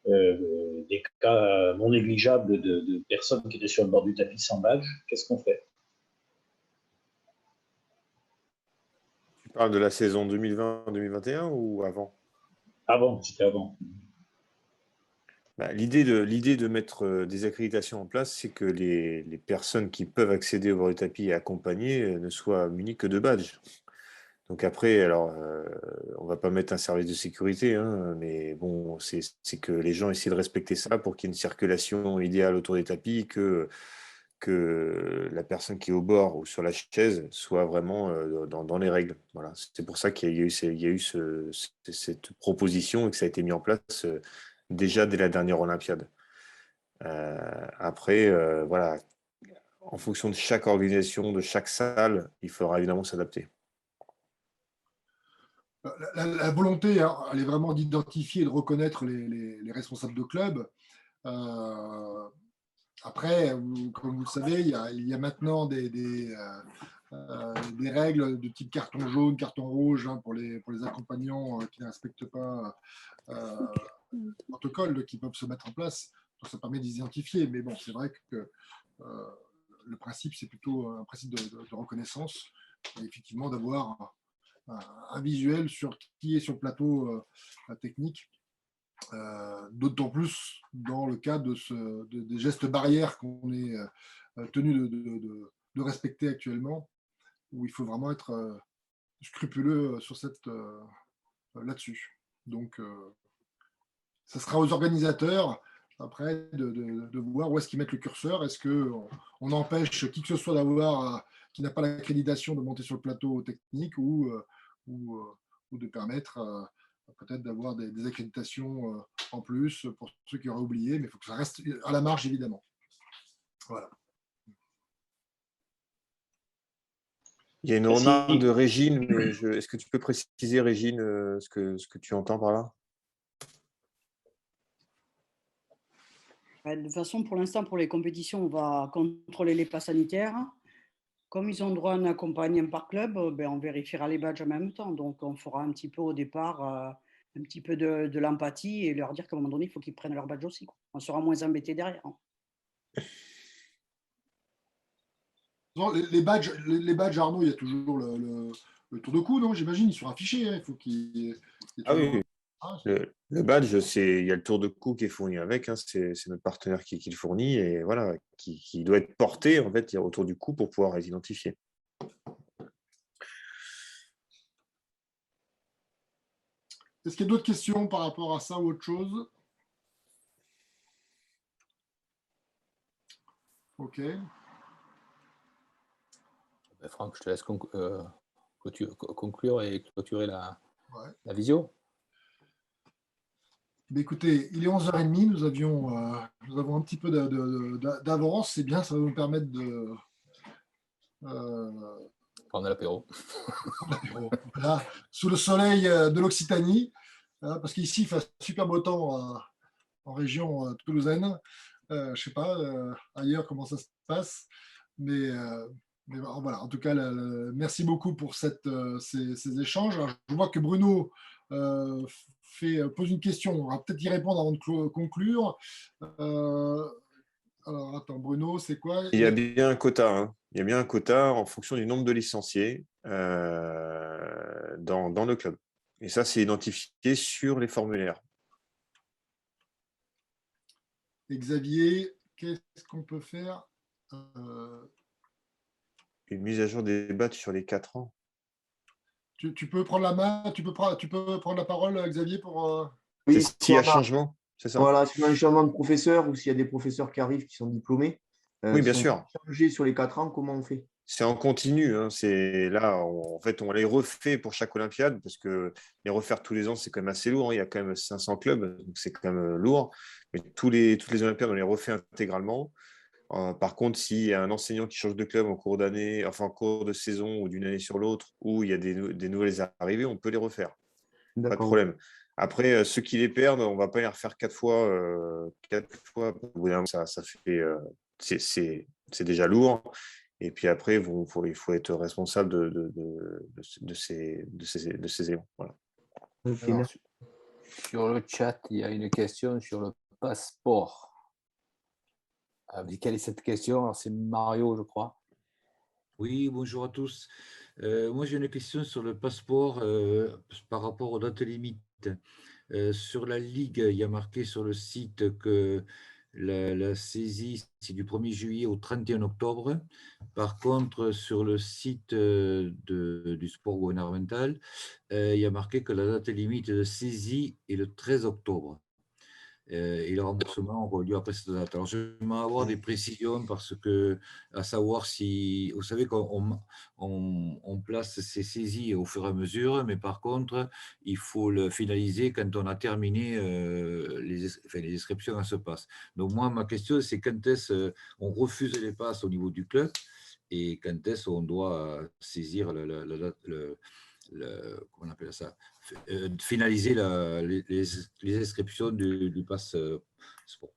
des cas non négligeables de personnes qui étaient sur le bord du tapis sans badge. Qu'est-ce qu'on fait? Tu parles de la saison 2020-2021 ou avant? Avant, c'était avant. L'idée de mettre des accréditations en place, c'est que les personnes qui peuvent accéder au bord du tapis et accompagner ne soient munies que de badges. Donc après, alors, on ne va pas mettre un service de sécurité, hein, mais bon, c'est que les gens essaient de respecter ça pour qu'il y ait une circulation idéale autour des tapis, que la personne qui est au bord ou sur la chaise soit vraiment dans les règles. Voilà. C'est pour ça qu'il y a eu cette proposition et que ça a été mis en place déjà dès la dernière Olympiade. Après, voilà, en fonction de chaque organisation, de chaque salle, il faudra évidemment s'adapter. La volonté, hein, elle est vraiment d'identifier et de reconnaître les responsables de club. Après, comme vous le savez, il y a maintenant des règles de type carton jaune, carton rouge hein, pour les accompagnants qui ne respectent pas le protocole qui peuvent se mettre en place. Donc ça permet d'identifier. Mais bon, c'est vrai que le principe, c'est plutôt un principe de reconnaissance. Et effectivement, d'avoir un visuel sur qui est sur le plateau technique, d'autant plus dans le cas des gestes barrières qu'on est tenu de respecter actuellement, où il faut vraiment être scrupuleux sur là-dessus. Donc, ça sera aux organisateurs après de voir où est-ce qu'ils mettent le curseur. Est-ce qu'on empêche qui que ce soit qui n'a pas l'accréditation de monter sur le plateau technique ou de permettre peut-être d'avoir des accréditations en plus pour ceux qui auraient oublié, mais il faut que ça reste à la marge, évidemment. Voilà. Il y a une remarque de Régine, mais est-ce que tu peux préciser, Régine, ce que tu entends par là? De toute façon, pour l'instant, pour les compétitions, on va contrôler les passes sanitaires. Comme ils ont droit à un accompagnant par club, on vérifiera les badges en même temps. Donc, on fera un petit peu au départ, un petit peu de l'empathie et leur dire qu'à un moment donné, il faut qu'ils prennent leur badge aussi, quoi. On sera moins embêtés derrière. Les badges, Arnaud, il y a toujours le tour de cou, non? J'imagine, ils sont affichés. Hein. Il faut qu'il y ait Ah toujours... oui, le badge, il y a le tour de cou qui est fourni avec, hein, c'est notre partenaire qui le fournit et voilà, qui doit être porté en fait autour du cou pour pouvoir les identifier. Est-ce qu'il y a d'autres questions par rapport à ça ou autre chose? Ok. Franck, je te laisse conclure et clôturer la visio. Écoutez, il est 11h30, nous avons un petit peu d'avance, c'est bien, ça va nous permettre de prendre l'apéro. Voilà, sous le soleil de l'Occitanie, parce qu'ici il fait super beau temps en région toulousaine. Je ne sais pas ailleurs comment ça se passe, mais voilà, en tout cas, merci beaucoup pour ces échanges. Alors, je vois que Bruno pose une question. On va peut-être y répondre avant de conclure. Alors, attends, Bruno, c'est quoi? Il y a bien un quota. Hein. Il y a bien un quota en fonction du nombre de licenciés dans le club. Et ça, c'est identifié sur les formulaires. Et Xavier, qu'est-ce qu'on peut faire? Une mise à jour des badges sur les 4 ans. Tu peux prendre la main, tu peux prendre la parole, Xavier, pour... Oui, s'il y a changement, c'est ça? Voilà, s'il y a un changement de professeur ou s'il y a des professeurs qui arrivent qui sont diplômés. Oui, bien sûr. Changer sur les 4 ans, comment on fait? C'est en continu. Hein. Là, en fait, on les refait pour chaque Olympiade parce que les refaire tous les ans, c'est quand même assez lourd. Hein. Il y a quand même 500 clubs, donc c'est quand même lourd. Mais toutes les Olympiades, on les refait intégralement. Par contre, s'il y a un enseignant qui change de club en cours d'année, enfin en cours de saison ou d'une année sur l'autre, où il y a des nouvelles arrivées, on peut les refaire. Pas de problème. Après, ceux qui les perdent, on ne va pas les refaire 4 fois. Au bout d'un moment, ça fait, c'est déjà lourd. Et puis après, il faut être responsable de ces éléments. Voilà. Alors, sur le chat, il y a une question sur le passeport. Quelle est cette question? C'est Mario, je crois. Oui, bonjour à tous. Moi, j'ai une question sur le passeport par rapport aux dates limites. Sur la Ligue, il y a marqué sur le site que la saisie, c'est du 1er juillet au 31 octobre. Par contre, sur le site du sport gouvernemental, il y a marqué que la date limite de saisie est le 13 octobre. Et le remboursement aura lieu après cette date. Alors, je vais avoir des précisions parce que, à savoir si, vous savez qu'on place ces saisies au fur et à mesure, mais par contre, il faut le finaliser quand on a terminé les inscriptions à ce pass. Donc, moi, ma question, c'est quand est-ce on refuse les passes au niveau du club et quand est-ce on doit saisir comment on appelle ça, finaliser les inscriptions du pass sport.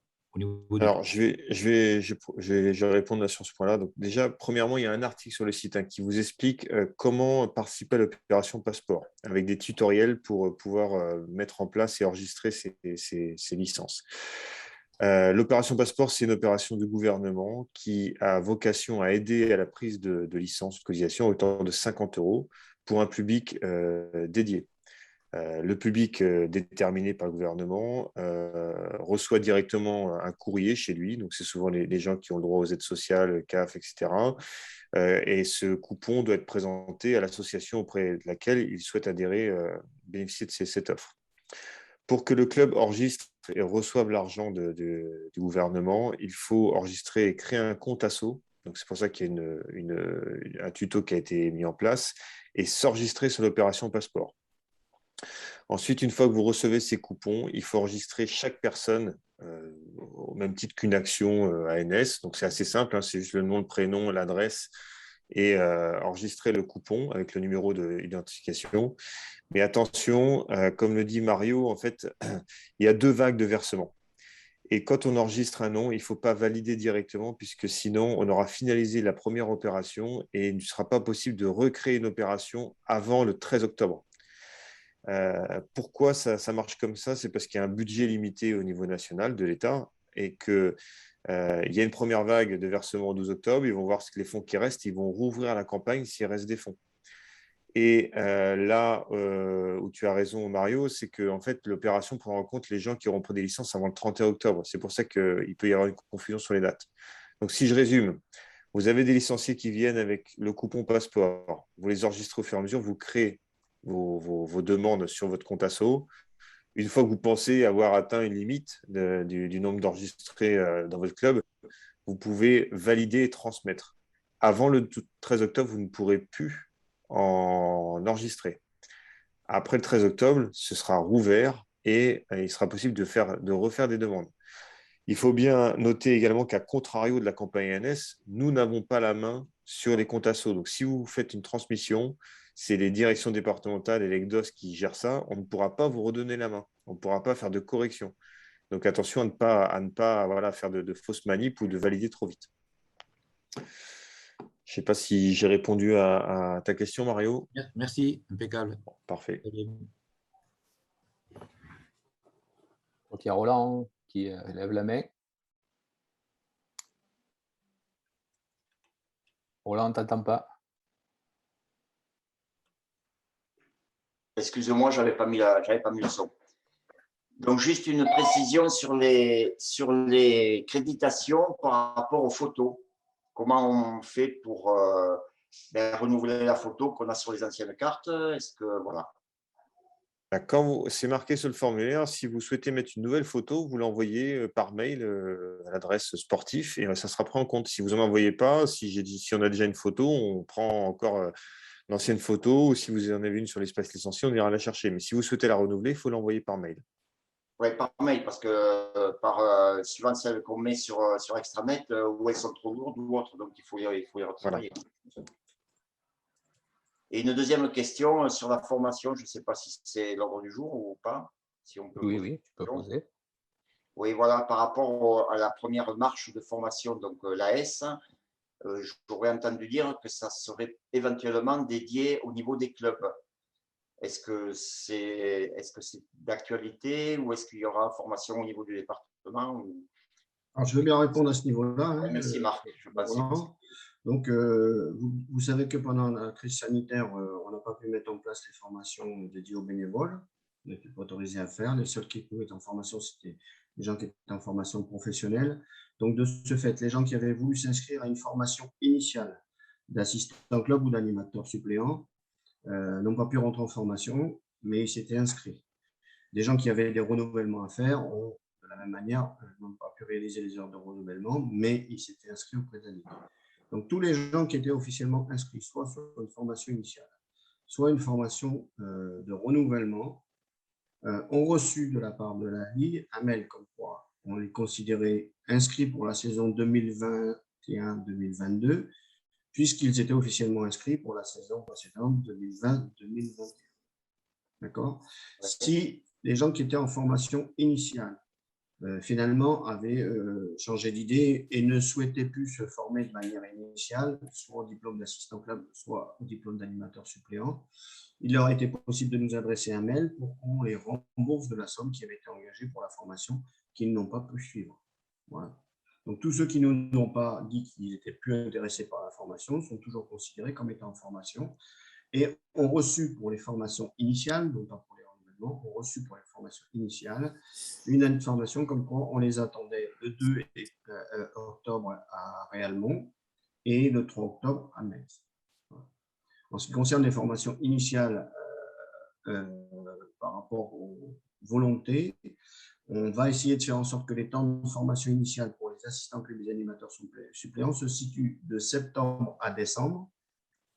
Alors, je vais répondre sur ce point-là. Donc, déjà, premièrement, il y a un article sur le site qui vous explique comment participer à l'opération passeport, avec des tutoriels pour pouvoir mettre en place et enregistrer ces licences. L'opération passeport, c'est une opération du gouvernement qui a vocation à aider à la prise de licence de cotisation à hauteur de 50 € pour un public dédié. Le public déterminé par le gouvernement reçoit directement un courrier chez lui, donc c'est souvent les gens qui ont le droit aux aides sociales, CAF, etc. Et ce coupon doit être présenté à l'association auprès de laquelle il souhaite adhérer, bénéficier de cette offre. Pour que le club enregistre et reçoive l'argent du gouvernement, il faut enregistrer et créer un compte asso. Donc c'est pour ça qu'il y a un tuto qui a été mis en place et s'enregistrer sur l'opération passeport. Ensuite, une fois que vous recevez ces coupons, il faut enregistrer chaque personne au même titre qu'une action ANS. Donc, c'est assez simple, hein, c'est juste le nom, le prénom, l'adresse et enregistrer le coupon avec le numéro d'identification. Mais attention, comme le dit Mario, en fait, il y a 2 vagues de versement. Et quand on enregistre un nom, il ne faut pas valider directement, puisque sinon, on aura finalisé la première opération et il ne sera pas possible de recréer une opération avant le 13 octobre. Pourquoi ça marche comme ça? C'est parce qu'il y a un budget limité au niveau national de l'État et qu'il y a une première vague de versement au 12 octobre. Ils vont voir les fonds qui restent, ils vont rouvrir la campagne s'il reste des fonds. Et là où tu as raison, Mario, c'est que en fait, l'opération prend en compte les gens qui auront pris des licences avant le 31 octobre. C'est pour ça qu'il peut y avoir une confusion sur les dates. Donc, si je résume, vous avez des licenciés qui viennent avec le coupon passeport. Vous les enregistrez au fur et à mesure, vous créez vos demandes sur votre compte asso. Une fois que vous pensez avoir atteint une limite du nombre d'enregistrés dans votre club, vous pouvez valider et transmettre. Avant le 13 octobre, vous ne pourrez plus en enregistrer. Après le 13 octobre, ce sera rouvert et il sera possible de refaire des demandes. Il faut bien noter également qu'à contrario de la campagne ANS, nous n'avons pas la main sur les comptes asso. Donc, si vous faites une transmission, c'est les directions départementales et l'ECDOS qui gèrent ça. On ne pourra pas vous redonner la main. On ne pourra pas faire de correction. Donc, attention à ne pas voilà, faire de fausses manips ou de valider trop vite. Je ne sais pas si j'ai répondu à ta question, Mario. Merci, impeccable. Bon, parfait. Donc, il y a Roland qui lève la main. Roland, on ne t'entend pas. Excusez-moi, je n'avais pas mis le son. Donc, juste une précision sur les créditations par rapport aux photos. Comment on fait pour renouveler la photo qu'on a sur les anciennes cartes? Est-ce que voilà. Quand c'est marqué sur le formulaire, si vous souhaitez mettre une nouvelle photo, vous l'envoyez par mail à l'adresse sportif et ça sera pris en compte. Si vous n'en envoyez pas, si on a déjà une photo, on prend encore l'ancienne photo, ou si vous en avez une sur l'espace licencié, on ira la chercher. Mais si vous souhaitez la renouveler, il faut l'envoyer par mail. Oui, par mail, parce que suivant celles qu'on met sur Extranet, où elles sont trop lourdes ou autres, donc il faut y retravailler. Voilà. Et une deuxième question sur la formation, je ne sais pas si c'est l'ordre du jour ou pas. Si on peut oui, tu peux poser. Oui, voilà, par rapport à la première marche de formation, donc l'AS, j'aurais entendu dire que ça serait éventuellement dédié au niveau des clubs. Est-ce que c'est d'actualité ou est-ce qu'il y aura formation au niveau du département ou... Alors, je veux bien répondre à ce niveau-là. Merci Marc. Je passe. Donc, vous savez que pendant la crise sanitaire, on n'a pas pu mettre en place les formations dédiées aux bénévoles. On n'était pas autorisé à faire. Les seuls qui pouvaient être en formation, c'était les gens qui étaient en formation professionnelle. Donc, de ce fait, les gens qui avaient voulu s'inscrire à une formation initiale d'assistant club ou d'animateur suppléant n'ont pas pu rentrer en formation, mais ils s'étaient inscrits. Des gens qui avaient des renouvellements à faire ont, de la même manière, n'ont pas pu réaliser les heures de renouvellement, mais ils s'étaient inscrits auprès de l'ANIC. Donc, tous les gens qui étaient officiellement inscrits, soit sur une formation initiale, soit une formation de renouvellement, ont reçu de la part de la Ligue un mail comme quoi on les considérait inscrits pour la saison 2021-2022, puisqu'ils étaient officiellement inscrits pour la saison précédente 2020-2021. D'accord? Si les gens qui étaient en formation initiale finalement avaient changé d'idée et ne souhaitaient plus se former de manière initiale, soit au diplôme d'assistant club, soit au diplôme d'animateur suppléant, il leur a été possible de nous adresser un mail pour qu'on les rembourse de la somme qui avait été engagée pour la formation qu'ils n'ont pas pu suivre. Voilà. Donc, tous ceux qui ne nous ont pas dit qu'ils n'étaient plus intéressés par la formation sont toujours considérés comme étant en formation et ont reçu pour les formations initiales, donc pas pour les renouvellements, ont reçu pour les formations initiales une information comme quoi on les attendait le 2 octobre à Réalmont et le 3 octobre à Metz. Voilà. En ce qui concerne les formations initiales par rapport aux volontés, on va essayer de faire en sorte que les temps de formation initiale pour les assistants clubs et les animateurs suppléants se situent de septembre à décembre,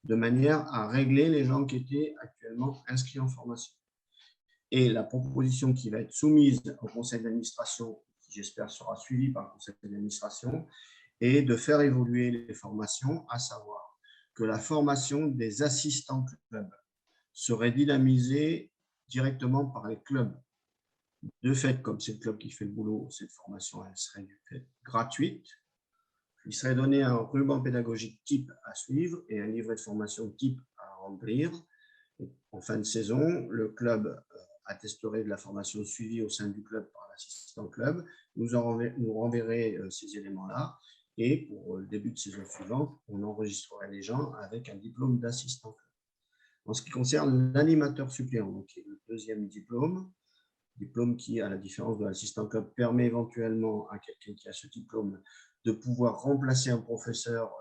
de manière à régler les gens qui étaient actuellement inscrits en formation. Et la proposition qui va être soumise au conseil d'administration, qui j'espère sera suivie par le conseil d'administration, est de faire évoluer les formations, à savoir que la formation des assistants clubs serait dynamisée directement par les clubs. De fait, comme c'est le club qui fait le boulot, cette formation elle serait du fait gratuite. Il serait donné un ruban pédagogique type à suivre et un livret de formation type à remplir. Et en fin de saison, le club attesterait de la formation suivie au sein du club par l'assistant club. Nous renverrait ces éléments-là et pour le début de saison suivante, on enregistrerait les gens avec un diplôme d'assistant club. En ce qui concerne l'animateur suppléant, donc qui est le deuxième diplôme qui, à la différence de l'assistant club, permet éventuellement à quelqu'un qui a ce diplôme de pouvoir remplacer un professeur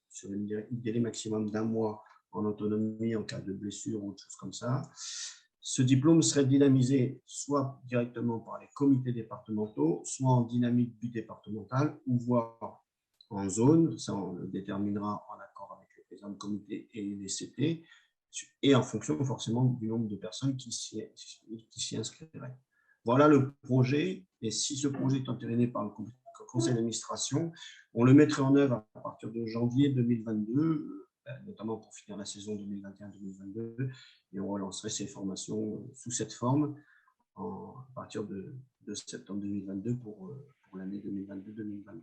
sur un délai maximum d'1 mois en autonomie en cas de blessure ou autre chose comme ça. Ce diplôme serait dynamisé soit directement par les comités départementaux, soit en dynamique bidépartementale, ou voire en zone. Ça, on le déterminera en accord avec les présidents de comité et les CT, et en fonction forcément du nombre de personnes qui s'y inscriraient. Voilà le projet, et si ce projet est entériné par le conseil d'administration, on le mettrait en œuvre à partir de janvier 2022, notamment pour finir la saison 2021-2022, et on relancerait ces formations sous cette forme à partir de septembre 2022 pour l'année 2022-2023.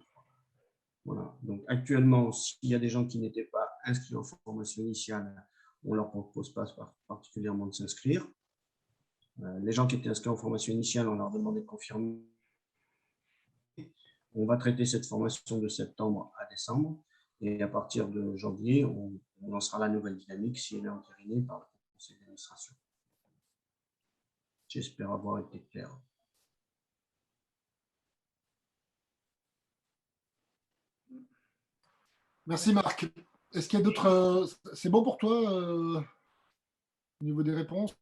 Voilà. Donc actuellement, s'il y a des gens qui n'étaient pas inscrits en formation initiale, on ne leur propose pas particulièrement de s'inscrire. Les gens qui étaient inscrits en formation initiale, on leur demandait de confirmer. On va traiter cette formation de septembre à décembre. Et à partir de janvier, on lancera la nouvelle dynamique si elle est entérinée par le conseil d'administration. J'espère avoir été clair. Merci Marc. Est-ce qu'il y a d'autres… C'est bon pour toi au niveau des réponses?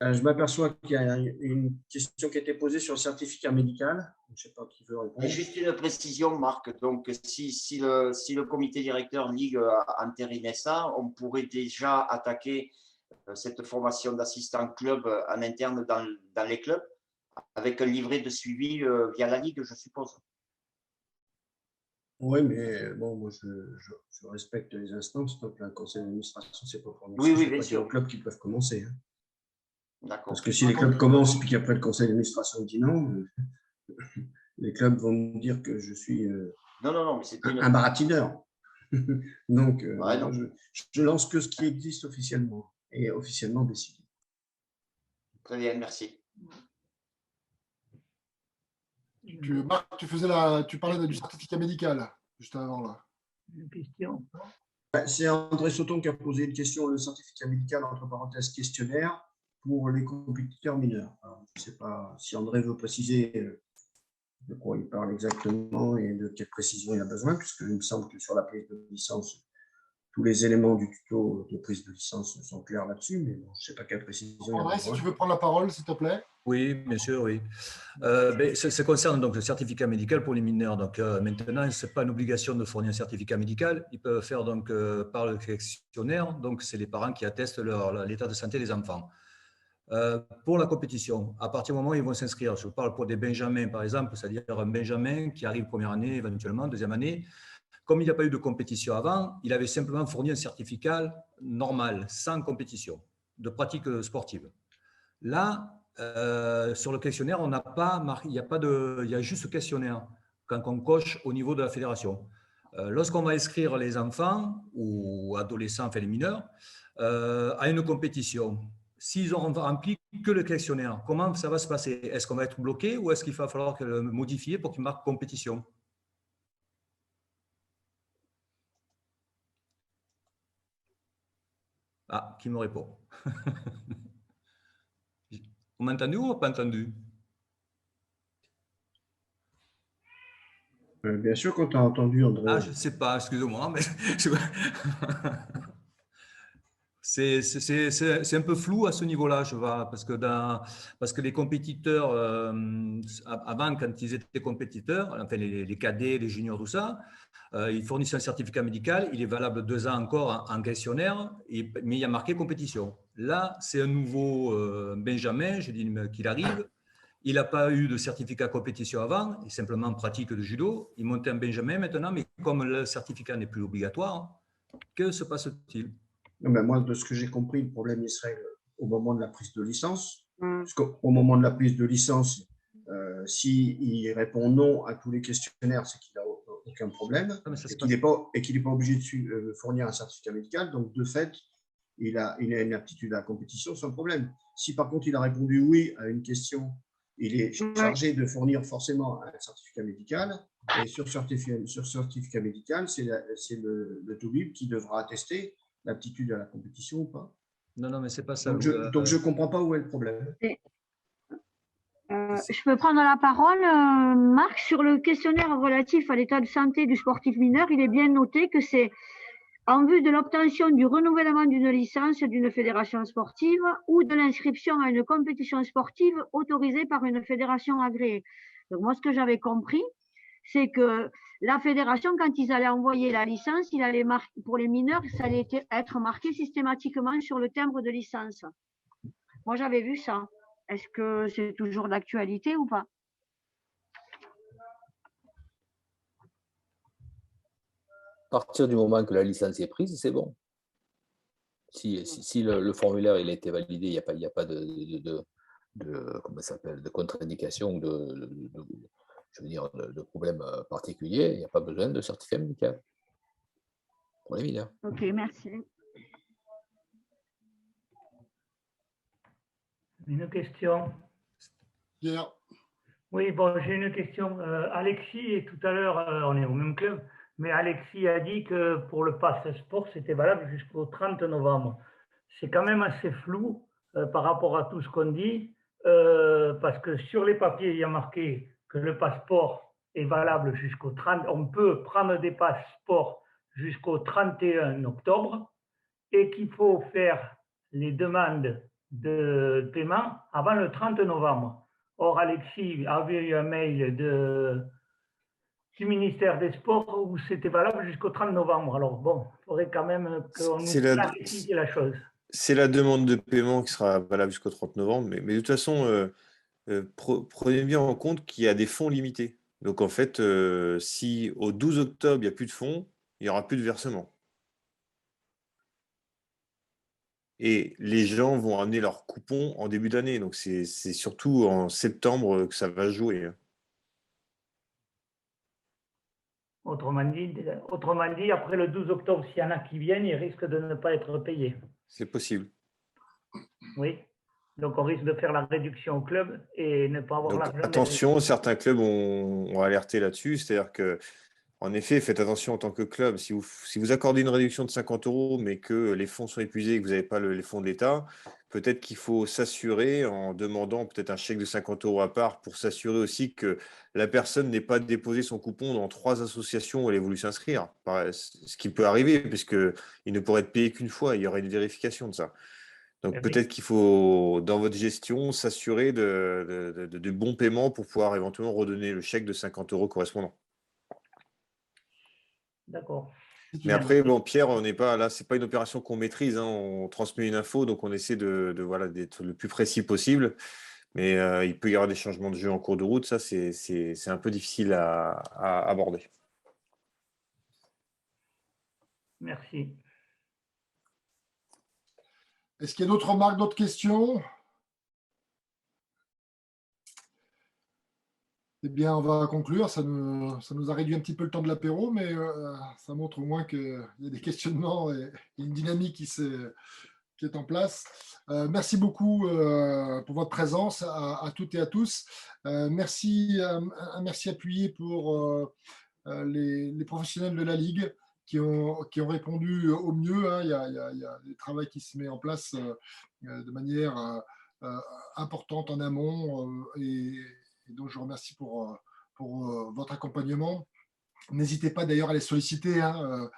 Je m'aperçois qu'il y a une question qui a été posée sur le certificat médical. Je ne sais pas qui veut répondre. Et juste une précision, Marc. Donc, si le comité directeur Ligue entérinait ça, on pourrait déjà attaquer cette formation d'assistant club en interne dans les clubs avec un livret de suivi via la Ligue, je suppose. Oui, mais bon, moi, je respecte les instances. Donc, le conseil d'administration, c'est pas pour nous. Oui, bien sûr. C'est les clubs qui peuvent commencer. Hein. D'accord. Parce que si les clubs commencent et puis qu'après le conseil d'administration dit non, les clubs vont me dire que je suis non, mais c'est un baratineur. Donc, ouais, je lance que ce qui existe officiellement et officiellement décidé. Très bien, merci. Marc, tu parlais du certificat médical juste avant là. Une question. C'est André Sauton qui a posé une question, le certificat médical, entre parenthèses, questionnaire, pour les compétiteurs mineurs. Alors, je ne sais pas si André veut préciser de quoi il parle exactement et de quelle précision il a besoin, puisqu'il me semble que sur la prise de licence, tous les éléments du tuto de prise de licence sont clairs là-dessus, mais bon, je ne sais pas quelle précision il a André, besoin. si tu veux prendre la parole, s'il te plaît. Oui, bien sûr, oui. Ça concerne donc le certificat médical pour les mineurs. Donc maintenant, ce n'est pas une obligation de fournir un certificat médical. Ils peuvent faire donc par le questionnaire. Donc c'est les parents qui attestent l'état de santé des enfants. Pour la compétition, à partir du moment où ils vont s'inscrire, je parle pour des benjamins par exemple, c'est-à-dire un benjamin qui arrive première année, éventuellement deuxième année. Comme il n'y a pas eu de compétition avant, il avait simplement fourni un certificat normal, sans compétition, de pratique sportive. Là, sur le questionnaire, on n'a pas marqué, il y a juste ce questionnaire quand on coche au niveau de la fédération. Lorsqu'on va inscrire les enfants ou adolescents, enfin les mineurs, à une compétition, s'ils n'auront rempli que le questionnaire, comment ça va se passer? Est-ce qu'on va être bloqué ou est-ce qu'il va falloir le modifier pour qu'il marque compétition? Ah, qui me répond? On m'a entendu ou pas entendu? Bien sûr qu'on t'a entendu, André. Ah, je ne sais pas, excusez-moi, mais c'est un peu flou à ce niveau-là, je vois, parce que les compétiteurs, avant, quand ils étaient compétiteurs, enfin les cadets, les juniors, tout ça, ils fournissent un certificat médical, il est valable 2 ans encore en questionnaire, mais il y a marqué compétition. Là, c'est un nouveau Benjamin, je dis qu'il arrive, il n'a pas eu de certificat compétition avant, il est simplement en pratique de judo, il monte un Benjamin maintenant, mais comme le certificat n'est plus obligatoire, que se passe-t-il? Non, mais moi, de ce que j'ai compris, le problème il serait au moment de la prise de licence, Parce qu'au moment de la prise de licence, s'il répond non à tous les questionnaires, c'est qu'il n'a aucun problème et qu'il n'est pas obligé de fournir un certificat médical. Donc, de fait, il a une aptitude à la compétition sans problème. Si par contre, il a répondu oui à une question, il est chargé de fournir forcément un certificat médical. Et sur certificat médical, c'est le TOUBIB qui devra attester l'aptitude à la compétition ou pas. Non, mais c'est pas ça. Donc, je ne comprends pas où est le problème. Je peux prendre la parole, Marc, sur le questionnaire relatif à l'état de santé du sportif mineur. Il est bien noté que c'est en vue de l'obtention du renouvellement d'une licence d'une fédération sportive ou de l'inscription à une compétition sportive autorisée par une fédération agréée. Donc moi, ce que j'avais compris, c'est que la fédération, quand ils allaient envoyer la licence, il allait pour les mineurs, ça allait être marqué systématiquement sur le timbre de licence. Moi, j'avais vu ça. Est-ce que c'est toujours d'actualité ou pas? À partir du moment que la licence est prise, c'est bon. Si le formulaire il a été validé, il n'y a pas de contre-indication ou de problème particulier, il n'y a pas besoin de certificat médical pour les mineurs. Ok, merci. Une question. Pierre. Oui, bon, j'ai une question. Alexis, et tout à l'heure, on est au même club, mais Alexis a dit que pour le pass sport, c'était valable jusqu'au 30 novembre. C'est quand même assez flou par rapport à tout ce qu'on dit, parce que sur les papiers, il y a marqué que le passeport est valable jusqu'au 30. On peut prendre des passeports jusqu'au 31 octobre et qu'il faut faire les demandes de paiement avant le 30 novembre. Or, Alexis avait eu un mail du ministère des Sports où c'était valable jusqu'au 30 novembre. Alors bon, il faudrait quand même qu'on nous clarifie la chose. C'est la demande de paiement qui sera valable jusqu'au 30 novembre, mais de toute façon, prenez bien en compte qu'il y a des fonds limités. Donc en fait, si au 12 octobre, il n'y a plus de fonds, il n'y aura plus de versement. Et les gens vont amener leurs coupons en début d'année. Donc, c'est surtout en septembre que ça va jouer. Autrement dit, après le 12 octobre, s'il y en a qui viennent, ils risquent de ne pas être payés. C'est possible. Oui. Donc, on risque de faire la réduction au club et ne pas avoir l'argent. Attention, certains clubs ont alerté là-dessus. C'est-à-dire que en effet, faites attention en tant que club. Si vous accordez une réduction de 50 €, mais que les fonds sont épuisés et que vous n'avez pas les fonds de l'État, peut-être qu'il faut s'assurer en demandant peut-être un chèque de 50 € à part pour s'assurer aussi que la personne n'ait pas déposé son coupon dans 3 associations où elle a voulu s'inscrire. Ce qui peut arriver, puisqu'il ne pourrait être payé qu'une fois. Il y aurait une vérification de ça. Donc peut-être qu'il faut, dans votre gestion, s'assurer de bons paiements pour pouvoir éventuellement redonner le chèque de 50 € correspondant. D'accord. Mais après, bon, Pierre, on n'est pas là, c'est pas une opération qu'on maîtrise, hein, on transmet une info, donc on essaie d'être le plus précis possible. Mais il peut y avoir des changements de jeu en cours de route, ça c'est un peu difficile à aborder. Merci. Est-ce qu'il y a d'autres remarques, d'autres questions? Eh bien, on va conclure. Ça nous a réduit un petit peu le temps de l'apéro, mais ça montre au moins qu'il y a des questionnements et une dynamique qui est en place. Merci beaucoup pour votre présence à toutes et à tous. Merci appuyé pour les professionnels de la Ligue qui ont répondu au mieux. Hein. Il y a des travaux qui se mettent en place de manière importante en amont et donc je vous remercie pour votre accompagnement. N'hésitez pas d'ailleurs à les solliciter. Hein.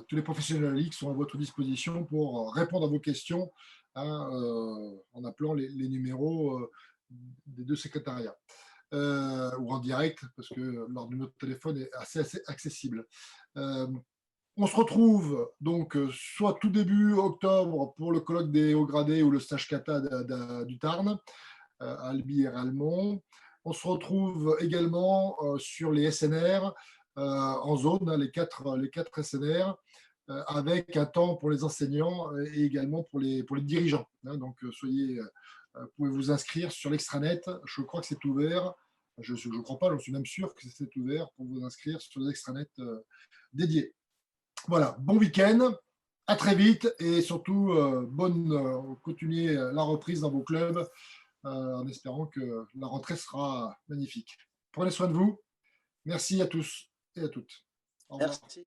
Tous les professionnels de la Ligue sont à votre disposition pour répondre à vos questions hein, en appelant les numéros des 2 secrétariats ou en direct parce que leur numéro de téléphone est assez accessible. On se retrouve donc soit tout début octobre pour le colloque des hauts gradés ou le stage kata du Tarn, à Albi et Réalmont. On se retrouve également sur les SNR en zone, les quatre SNR, avec un temps pour les enseignants et également pour les dirigeants. Hein, donc soyez Vous pouvez vous inscrire sur l'extranet. Je crois que c'est ouvert. Je ne crois pas, je suis même sûr que c'est ouvert pour vous inscrire sur les extranets dédiés. Voilà, bon week-end, à très vite et surtout continuez la reprise dans vos clubs en espérant que la rentrée sera magnifique. Prenez soin de vous. Merci à tous et à toutes. Au revoir. Merci.